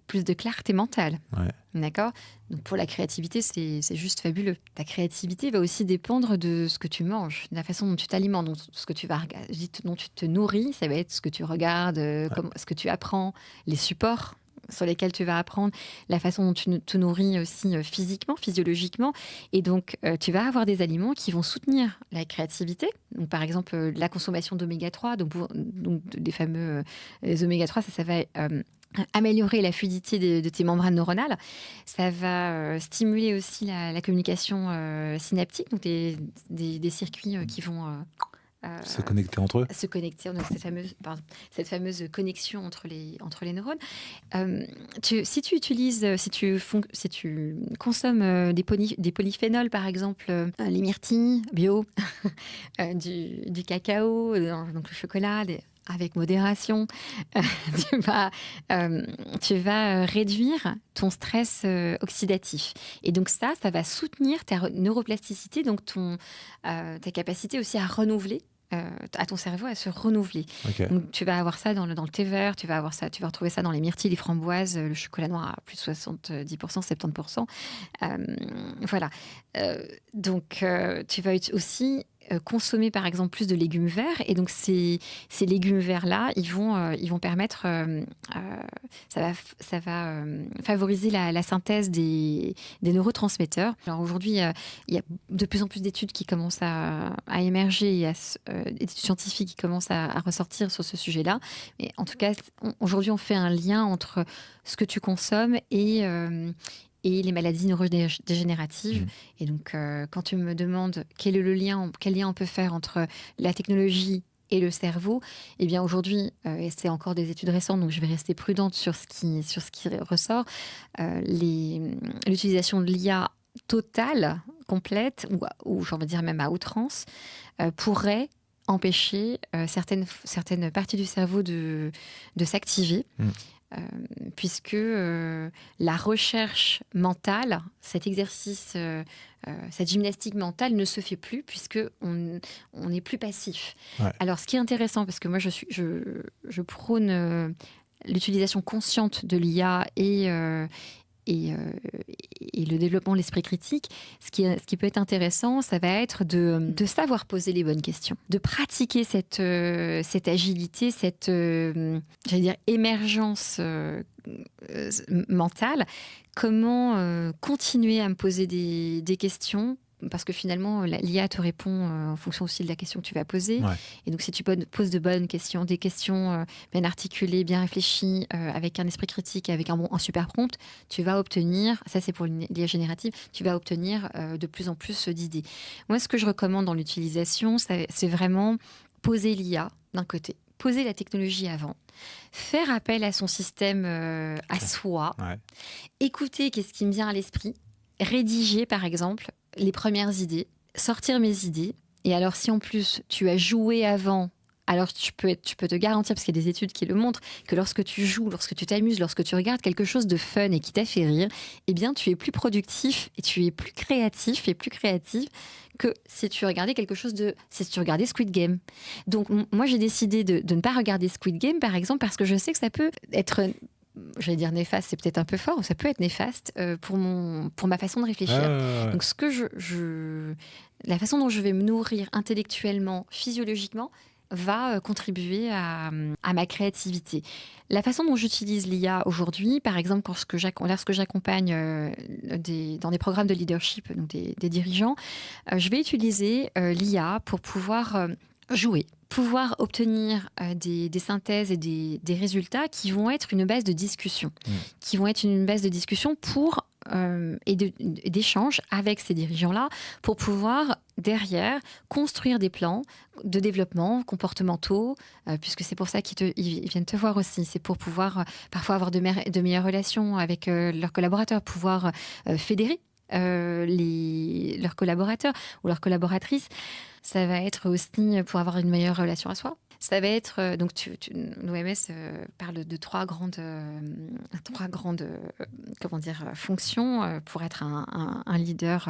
Speaker 2: plus de clarté mentale.
Speaker 1: Ouais.
Speaker 2: D'accord ? Donc pour la créativité, c'est juste fabuleux. Ta créativité va aussi dépendre de ce que tu manges, de la façon dont tu t'alimentes, dont tu te nourris. Ça va être ce que tu regardes, ce que tu apprends, les supports sur lesquels tu vas apprendre, la façon dont tu te nourris aussi physiquement, physiologiquement. Et donc, tu vas avoir des aliments qui vont soutenir la créativité. Donc, par exemple, la consommation d'oméga 3, donc des fameux oméga 3, ça va améliorer la fluidité de tes membranes neuronales. Ça va stimuler aussi la communication synaptique, donc des circuits qui vont...
Speaker 1: se connecter entre eux.
Speaker 2: Se connecter, donc cette fameuse connexion entre les neurones. Si tu consommes des polyphénols, par exemple, les myrtilles bio, du cacao, donc le chocolat, avec modération, tu vas réduire ton stress oxydatif. Et donc ça va soutenir ta neuroplasticité, donc ta capacité aussi à renouveler, à ton cerveau à se renouveler.
Speaker 1: Okay.
Speaker 2: Donc, tu vas avoir ça dans le thé vert, tu vas retrouver ça dans les myrtilles, les framboises, le chocolat noir à plus de 70%, 70%. Voilà. Donc, tu vas aussi consommer par exemple plus de légumes verts, et donc ces légumes verts là ils vont permettre ça va favoriser la synthèse des neurotransmetteurs. Alors aujourd'hui il y a de plus en plus d'études qui commencent à émerger, il y a d'études scientifiques qui commencent à ressortir sur ce sujet là, mais en tout cas aujourd'hui on fait un lien entre ce que tu consommes et les maladies neurodégénératives. Et donc, quand tu me demandes quel lien on peut faire entre la technologie et le cerveau, eh bien aujourd'hui, et c'est encore des études récentes, donc je vais rester prudente sur ce qui ressort, l'utilisation de l'IA totale, complète, ou j'en veux dire même à outrance, pourrait empêcher certaines parties du cerveau de s'activer. Puisque la recherche mentale, cet exercice, cette gymnastique mentale ne se fait plus, puisqu'on n'est plus passif. Ouais. Alors, ce qui est intéressant, parce que moi, je prône l'utilisation consciente de l'IA et le développement de l'esprit critique, ce qui peut être intéressant, ça va être de savoir poser les bonnes questions, de pratiquer cette agilité, cette j'allais dire émergence mentale. Comment continuer à me poser des questions, parce que finalement, l'IA te répond en fonction aussi de la question que tu vas poser. Ouais. Et donc, si tu poses de bonnes questions, des questions bien articulées, bien réfléchies, avec un esprit critique, avec un super prompt, tu vas obtenir, ça c'est pour l'IA générative, tu vas obtenir de plus en plus d'idées. Moi, ce que je recommande dans l'utilisation, c'est vraiment poser l'IA d'un côté, poser la technologie avant, faire appel à son système, à soi, ouais. Écouter qu'est-ce qui me vient à l'esprit, rédiger par exemple les premières idées, sortir mes idées. Et alors, si en plus tu as joué avant, alors tu peux te garantir, parce qu'il y a des études qui le montrent, que lorsque tu joues, lorsque tu t'amuses, lorsque tu regardes quelque chose de fun et qui t'a fait rire, eh bien, tu es plus productif et tu es plus créatif et plus créative que si tu regardais si tu regardais Squid Game. Donc, moi, j'ai décidé de ne pas regarder Squid Game, par exemple, parce que je sais que ça peut être j'allais dire néfaste, c'est peut-être un peu fort, ça peut être néfaste pour ma façon de réfléchir. Donc la façon dont je vais me nourrir intellectuellement, physiologiquement, va contribuer à ma créativité. La façon dont j'utilise l'IA aujourd'hui, par exemple, lorsque j'accompagne dans des programmes de leadership, donc des dirigeants, je vais utiliser l'IA pour pouvoir jouer, pouvoir obtenir des synthèses et des résultats qui vont être une base de discussion, pour et d'échanges avec ces dirigeants-là pour pouvoir derrière construire des plans de développement comportementaux, puisque c'est pour ça ils viennent te voir aussi. C'est pour pouvoir parfois avoir de meilleures relations avec leurs collaborateurs, pouvoir fédérer leurs collaborateurs ou leurs collaboratrices. Ça va être aussi pour avoir une meilleure relation à soi. Ça va être, donc l'OMS parle de trois grandes fonctions pour être un leader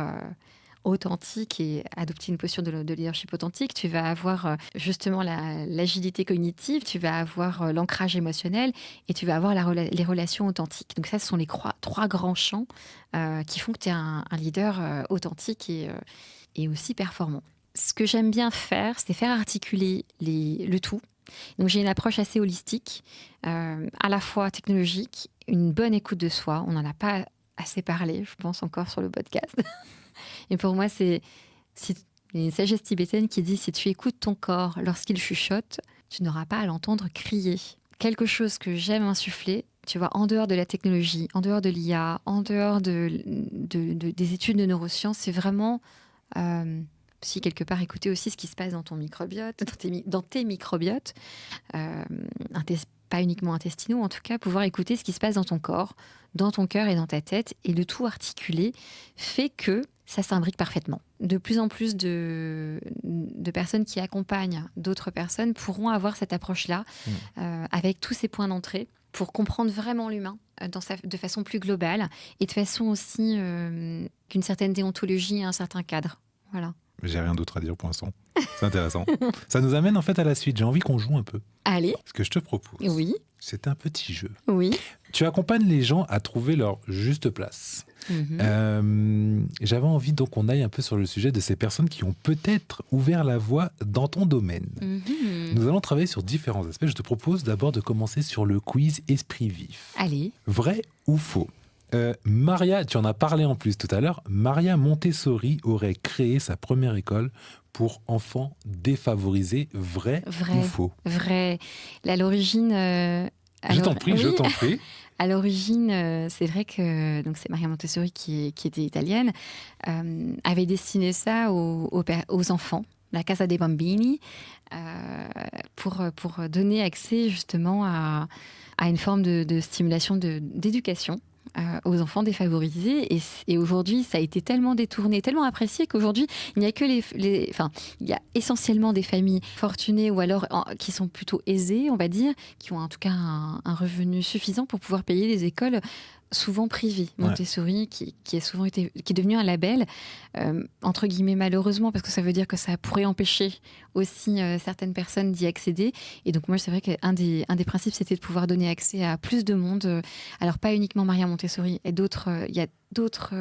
Speaker 2: authentique et adopter une posture de leadership authentique. Tu vas avoir justement l'agilité cognitive, tu vas avoir l'ancrage émotionnel et tu vas avoir les relations authentiques. Donc ça, ce sont les trois grands champs qui font que tu es un leader authentique et aussi performant. Ce que j'aime bien faire, c'est faire articuler le tout. Donc j'ai une approche assez holistique, à la fois technologique, une bonne écoute de soi. On n'en a pas assez parlé, je pense, encore sur le podcast. Et pour moi, c'est une sagesse tibétaine qui dit « Si tu écoutes ton corps lorsqu'il chuchote, tu n'auras pas à l'entendre crier ». Quelque chose que j'aime insuffler, tu vois, en dehors de la technologie, en dehors de l'IA, en dehors des études de neurosciences, c'est vraiment... si quelque part écouter aussi ce qui se passe dans ton microbiote, dans tes microbiotes, pas uniquement intestinaux, en tout cas pouvoir écouter ce qui se passe dans ton corps, dans ton cœur et dans ta tête, et le tout articulé fait que ça s'imbrique parfaitement. De plus en plus de personnes qui accompagnent d'autres personnes pourront avoir cette approche-là, avec tous ces points d'entrée, pour comprendre vraiment l'humain de façon plus globale, et de façon aussi qu'une certaine déontologie et un certain cadre. Voilà.
Speaker 1: J'ai rien d'autre à dire pour l'instant. C'est intéressant. Ça nous amène en fait à la suite. J'ai envie qu'on joue un peu.
Speaker 2: Allez.
Speaker 1: Ce que je te propose,
Speaker 2: oui.
Speaker 1: C'est un petit jeu.
Speaker 2: Oui.
Speaker 1: Tu accompagnes les gens à trouver leur juste place. J'avais envie donc qu'on aille un peu sur le sujet de ces personnes qui ont peut-être ouvert la voie dans ton domaine. Nous allons travailler sur différents aspects. Je te propose d'abord de commencer sur le quiz Esprit Vif.
Speaker 2: Allez.
Speaker 1: Vrai ou faux? Maria, tu en as parlé en plus tout à l'heure, Maria Montessori aurait créé sa première école pour enfants défavorisés. Vrai ou faux?
Speaker 2: Vrai. À l'origine...
Speaker 1: je t'en prie.
Speaker 2: À l'origine, c'est vrai que donc c'est Maria Montessori qui était italienne, avait destiné ça aux enfants, la Casa dei Bambini, pour donner accès justement à une forme de stimulation d'éducation aux enfants défavorisés. Et aujourd'hui, ça a été tellement détourné, tellement apprécié qu'aujourd'hui, il n'y a que il y a essentiellement des familles fortunées ou alors qui sont plutôt aisées, on va dire, qui ont en tout cas un revenu suffisant pour pouvoir payer des écoles souvent privées. Montessori, qui est devenu un label, entre guillemets malheureusement, parce que ça veut dire que ça pourrait empêcher aussi certaines personnes d'y accéder. Et donc moi, c'est vrai qu'un des principes, c'était de pouvoir donner accès à plus de monde. Alors pas uniquement Maria Montessori, et il y a d'autres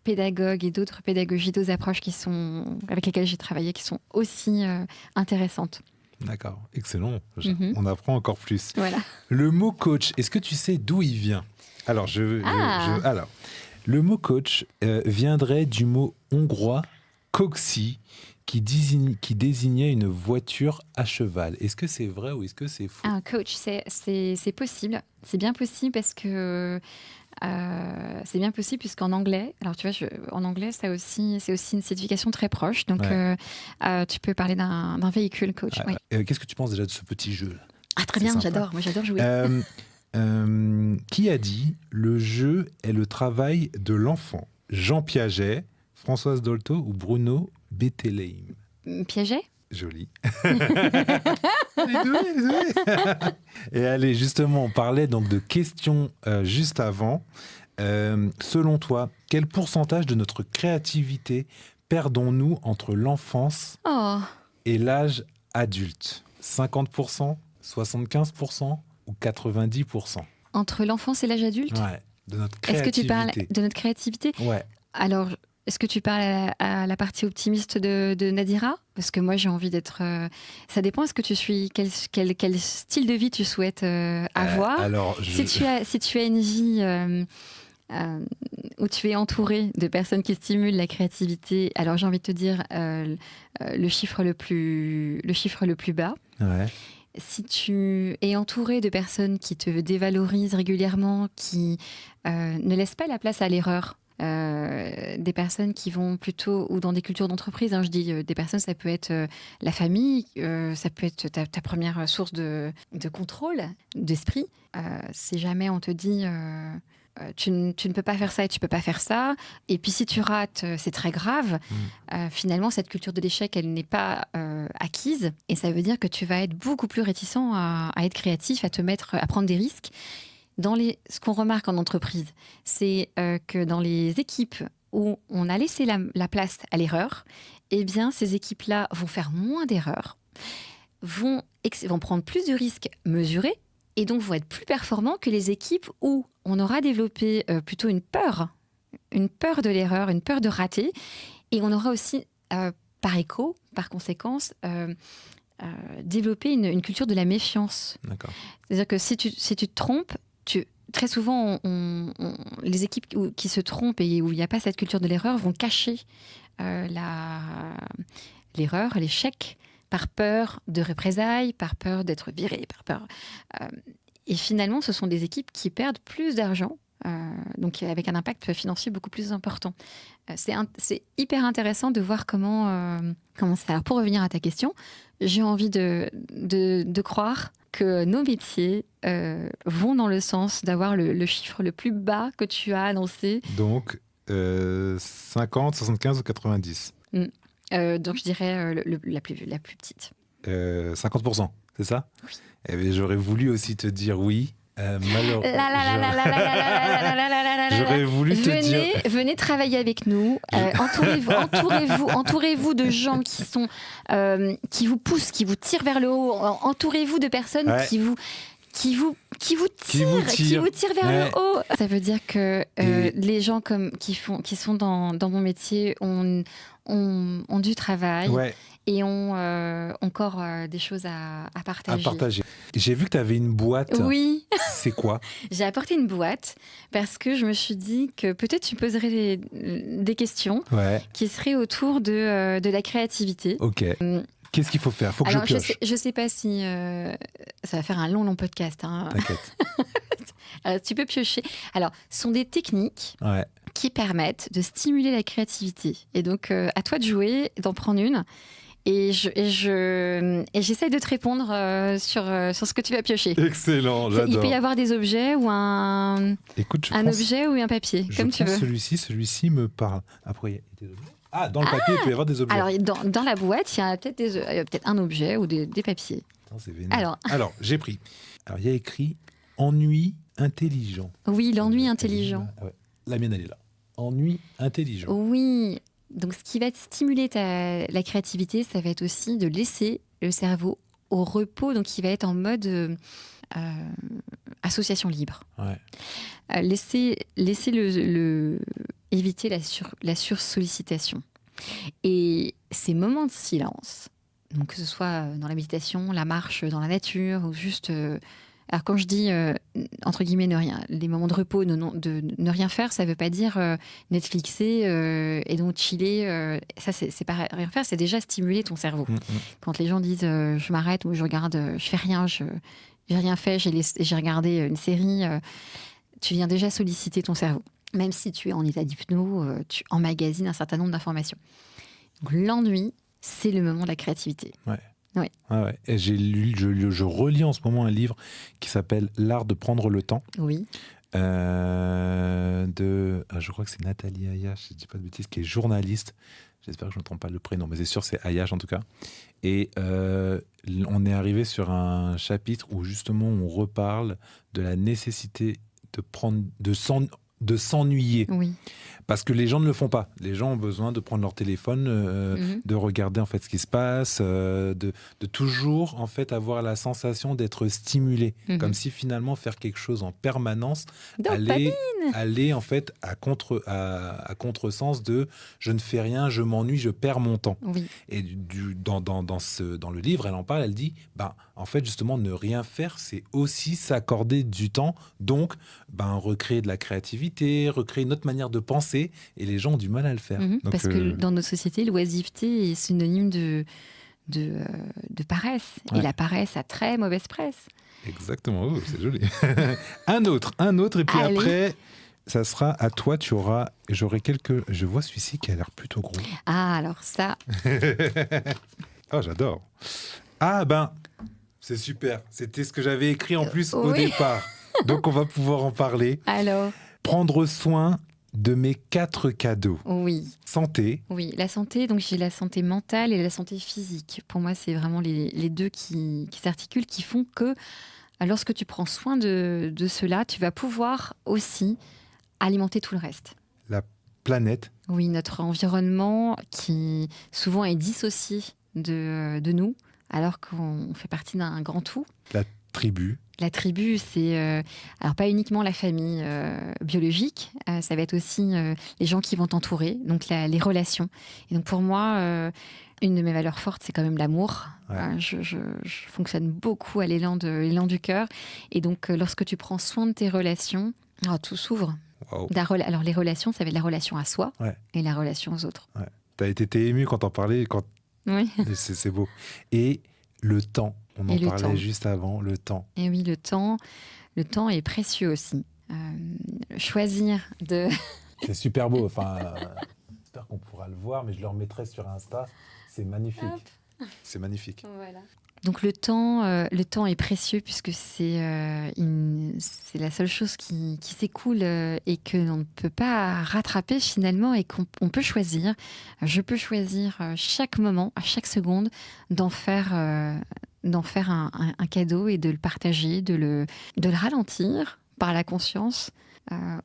Speaker 2: pédagogues et d'autres pédagogies, d'autres approches avec lesquelles j'ai travaillé, qui sont aussi intéressantes.
Speaker 1: D'accord, excellent. On apprend encore plus.
Speaker 2: Voilà.
Speaker 1: Le mot coach, est-ce que tu sais d'où il vient? Alors, le mot coach viendrait du mot hongrois koksi, qui désignait une voiture à cheval. Est-ce que c'est vrai ou est-ce que c'est faux?
Speaker 2: Un coach, c'est possible. C'est bien possible parce que c'est bien possible puisqu'en anglais, alors tu vois, en anglais, c'est aussi une signification très proche. Donc, tu peux parler d'un véhicule coach.
Speaker 1: Qu'est-ce que tu penses déjà de ce petit jeu?
Speaker 2: Très bien, j'adore. Moi, j'adore jouer.
Speaker 1: Qui a dit « Le jeu est le travail de l'enfant » Jean Piaget, Françoise Dolto ou Bruno Bettelheim?
Speaker 2: Piaget?
Speaker 1: Joli. Les deux. Et allez, justement, on parlait donc de questions juste avant. Selon toi, quel pourcentage de notre créativité perdons-nous entre l'enfance et l'âge adulte? 50%, 75% ou 90%?
Speaker 2: Entre l'enfance et l'âge adulte?
Speaker 1: Ouais, de notre
Speaker 2: Est-ce que
Speaker 1: créativité.
Speaker 2: tu parles de notre créativité?
Speaker 1: Ouais.
Speaker 2: Alors, est-ce que tu parles à la partie optimiste de Nadira? Parce que moi, j'ai envie d'être... Ça dépend, est-ce que tu suis... Quel style de vie tu souhaites avoir?
Speaker 1: Alors,
Speaker 2: Si tu as une vie où tu es entouré de personnes qui stimulent la créativité, alors j'ai envie de te dire le chiffre le plus bas.
Speaker 1: Ouais.
Speaker 2: Si tu es entouré de personnes qui te dévalorisent régulièrement, qui ne laissent pas la place à l'erreur, des personnes qui vont plutôt, ou dans des cultures d'entreprise, je dis des personnes, ça peut être la famille, ça peut être ta première source de contrôle, d'esprit. Si jamais on te dit... tu ne peux pas faire ça et tu peux pas faire ça. Et puis si tu rates, c'est très grave. Finalement, cette culture de l'échec, elle n'est pas acquise. Et ça veut dire que tu vas être beaucoup plus réticent à être créatif, à prendre des risques. Ce qu'on remarque en entreprise, c'est que dans les équipes où on a laissé la place à l'erreur, eh bien, ces équipes-là vont faire moins d'erreurs, vont prendre plus de risques mesurés, et donc vont être plus performants que les équipes où on aura développé plutôt une peur de l'erreur, une peur de rater, et on aura aussi, par conséquence, développé une culture de la méfiance.
Speaker 1: D'accord.
Speaker 2: C'est-à-dire que si tu te trompes, très souvent, les équipes qui se trompent et où il n'y a pas cette culture de l'erreur vont cacher l'erreur, l'échec, par peur de représailles, par peur d'être viré, par peur. Et finalement, ce sont des équipes qui perdent plus d'argent, donc avec un impact financier beaucoup plus important. C'est hyper intéressant de voir comment ça. Alors pour revenir à ta question, j'ai envie de croire que nos métiers vont dans le sens d'avoir le chiffre le plus bas que tu as annoncé.
Speaker 1: Donc 50, 75 ou 90?
Speaker 2: Donc je dirais la plus petite.
Speaker 1: 50%, c'est ça?
Speaker 2: Oui.
Speaker 1: Eh bien, j'aurais voulu aussi te dire oui. Malheureusement, j'aurais voulu te dire...
Speaker 2: Venez travailler avec nous. Entourez-vous de gens qui vous poussent, qui vous tirent vers le haut. Entourez-vous de personnes qui vous tirent vers le haut. Ça veut dire que les gens qui sont dans mon métier ont du travail. Ouais. Et ont encore des choses à partager.
Speaker 1: J'ai vu que tu avais une boîte.
Speaker 2: Oui.
Speaker 1: C'est quoi?
Speaker 2: J'ai apporté une boîte parce que je me suis dit que peut-être tu poserais des questions qui seraient autour de la créativité.
Speaker 1: Ok. Qu'est-ce qu'il faut faire? Faut que
Speaker 2: Alors,
Speaker 1: je pioche.
Speaker 2: Je sais pas si... ça va faire un long podcast.
Speaker 1: T'inquiète.
Speaker 2: Alors, tu peux piocher. Alors, ce sont des techniques qui permettent de stimuler la créativité. Et donc, à toi de jouer, d'en prendre une. Et j'essaye de te répondre sur ce que tu vas piocher.
Speaker 1: Excellent, j'adore.
Speaker 2: Il peut y avoir des objets ou objet ou un papier, comme tu veux.
Speaker 1: Celui-ci me parle. Après, il y a des objets. Ah, dans le papier, il peut y avoir des objets.
Speaker 2: Alors, dans la boîte, il y a peut-être un objet ou des papiers.
Speaker 1: Attends, c'est vénère. Alors, j'ai pris. Alors, il y a écrit « ennui intelligent ».
Speaker 2: Oui, l'ennui intelligent.
Speaker 1: Ah ouais. La mienne, elle est là. Ennui intelligent.
Speaker 2: Oui. Donc, ce qui va te stimuler la créativité, ça va être aussi de laisser le cerveau au repos. Donc, il va être en mode association libre.
Speaker 1: Ouais.
Speaker 2: Laisser éviter la sursollicitation. Et ces moments de silence, donc que ce soit dans la méditation, la marche dans la nature, ou juste... alors quand je dis, entre guillemets, les moments de repos, de ne rien faire, ça ne veut pas dire Netflixer et donc chiller. Ça, c'est pas rien faire, c'est déjà stimuler ton cerveau. Quand les gens disent je m'arrête ou je regarde, je fais rien, j'ai rien fait, j'ai regardé une série, tu viens déjà solliciter ton cerveau. Même si tu es en état d'hypno, tu emmagasines un certain nombre d'informations. Donc l'ennui, c'est le moment de la créativité.
Speaker 1: Ouais.
Speaker 2: Oui.
Speaker 1: Ah ouais. Et je relis en ce moment un livre qui s'appelle L'art de prendre le temps.
Speaker 2: Oui.
Speaker 1: Je crois que c'est Nathalie Ayache, je ne dis pas de bêtises, qui est journaliste. J'espère que je ne me trompe pas le prénom, mais c'est sûr, c'est Ayache en tout cas. Et on est arrivé sur un chapitre où justement on reparle de la nécessité de s'ennuyer.
Speaker 2: Oui.
Speaker 1: Parce que les gens ne le font pas. Les gens ont besoin de prendre leur téléphone, de regarder en fait ce qui se passe, de toujours en fait avoir la sensation d'être stimulé, comme si finalement faire quelque chose en permanence allait en fait à contresens de je ne fais rien, je m'ennuie, je perds mon temps.
Speaker 2: Oui.
Speaker 1: Et dans le livre, elle en parle, elle dit en fait justement ne rien faire, c'est aussi s'accorder du temps, donc recréer de la créativité, recréer une autre manière de penser, et les gens ont du mal à le faire. Donc,
Speaker 2: parce que dans notre société, l'oisiveté est synonyme de paresse. Ouais. Et la paresse a très mauvaise presse.
Speaker 1: Exactement, c'est joli. un autre, et puis Allez. Après, ça sera à toi, j'aurai quelques... Je vois celui-ci qui a l'air plutôt gros.
Speaker 2: Ah, alors ça...
Speaker 1: Oh, j'adore. Ah, c'est super. C'était ce que j'avais écrit en plus au départ. Donc, on va pouvoir en parler.
Speaker 2: Alors,
Speaker 1: prendre soin de mes 4 cadeaux.
Speaker 2: Oui.
Speaker 1: Santé.
Speaker 2: Oui, la santé, donc j'ai la santé mentale et la santé physique. Pour moi, c'est vraiment les deux qui s'articulent, qui font que lorsque tu prends soin de cela, tu vas pouvoir aussi alimenter tout le reste.
Speaker 1: La planète.
Speaker 2: Oui, notre environnement qui souvent est dissocié de nous, alors qu'on fait partie d'un grand tout.
Speaker 1: La tribu.
Speaker 2: La tribu, c'est alors pas uniquement la famille biologique, ça va être aussi les gens qui vont t'entourer, donc les relations. Et donc pour moi, une de mes valeurs fortes, c'est quand même l'amour. Ouais. Je fonctionne beaucoup à l'élan du cœur. Et donc lorsque tu prends soin de tes relations, tout s'ouvre. Wow. Alors les relations, ça va être la relation à soi et la relation aux autres.
Speaker 1: Ouais. T'as été émue quand t'en parlais.
Speaker 2: Oui.
Speaker 1: C'est beau. Et le temps. On en parlait juste avant, le temps.
Speaker 2: Et oui, le temps est précieux aussi. Choisir de...
Speaker 1: C'est super beau. J'espère qu'on pourra le voir, mais je le remettrai sur Insta. C'est magnifique. Hop. C'est magnifique.
Speaker 2: Voilà. Donc le temps est précieux puisque c'est la seule chose qui s'écoule et que l'on ne peut pas rattraper finalement et qu'on peut choisir. Je peux choisir chaque moment, à chaque seconde, d'en faire un cadeau et de le partager, de le ralentir par la conscience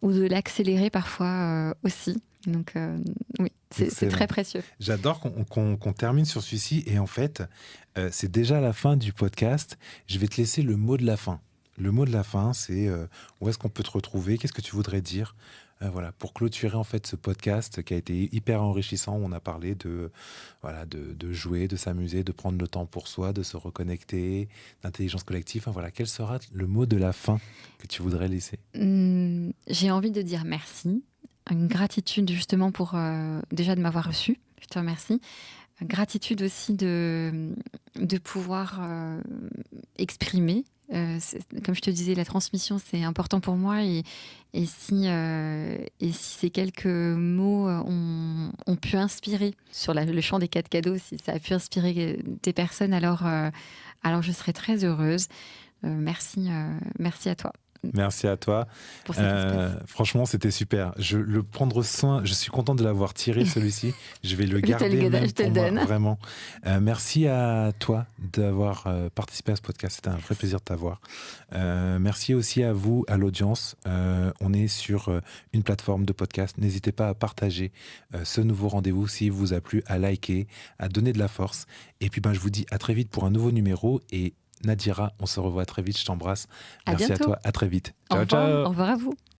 Speaker 2: ou de l'accélérer parfois aussi. Donc oui, c'est très précieux.
Speaker 1: J'adore qu'on termine sur celui-ci et en fait, c'est déjà la fin du podcast. Je vais te laisser le mot de la fin. Le mot de la fin, c'est où est-ce qu'on peut te retrouver? Qu'est-ce que tu voudrais dire? Voilà, pour clôturer en fait ce podcast qui a été hyper enrichissant. On a parlé de jouer, de s'amuser, de prendre le temps pour soi, de se reconnecter, d'intelligence collective. Voilà, quel sera le mot de la fin que tu voudrais laisser?
Speaker 2: J'ai envie de dire merci. Une gratitude justement pour déjà de m'avoir reçu. Je te remercie. Gratitude aussi de pouvoir exprimer. Comme je te disais, la transmission, c'est important pour moi. Et si ces quelques mots ont pu inspirer sur le champ des 4 cadeaux, si ça a pu inspirer des personnes, alors je serai très heureuse. Merci à toi.
Speaker 1: Merci à toi. Franchement, c'était super. Le prendre soin, je suis content de l'avoir tiré celui-ci. Je vais le garder même pour moi, vraiment. Merci à toi d'avoir participé à ce podcast. C'était un vrai plaisir de t'avoir. Merci aussi à vous, à l'audience. On est sur une plateforme de podcast. N'hésitez pas à partager ce nouveau rendez-vous s'il vous a plu, à liker, à donner de la force. Et puis, je vous dis à très vite pour un nouveau numéro et Nadira, on se revoit très vite, je t'embrasse. Merci à toi, à très vite.
Speaker 2: Ciao, ciao. Au revoir à vous.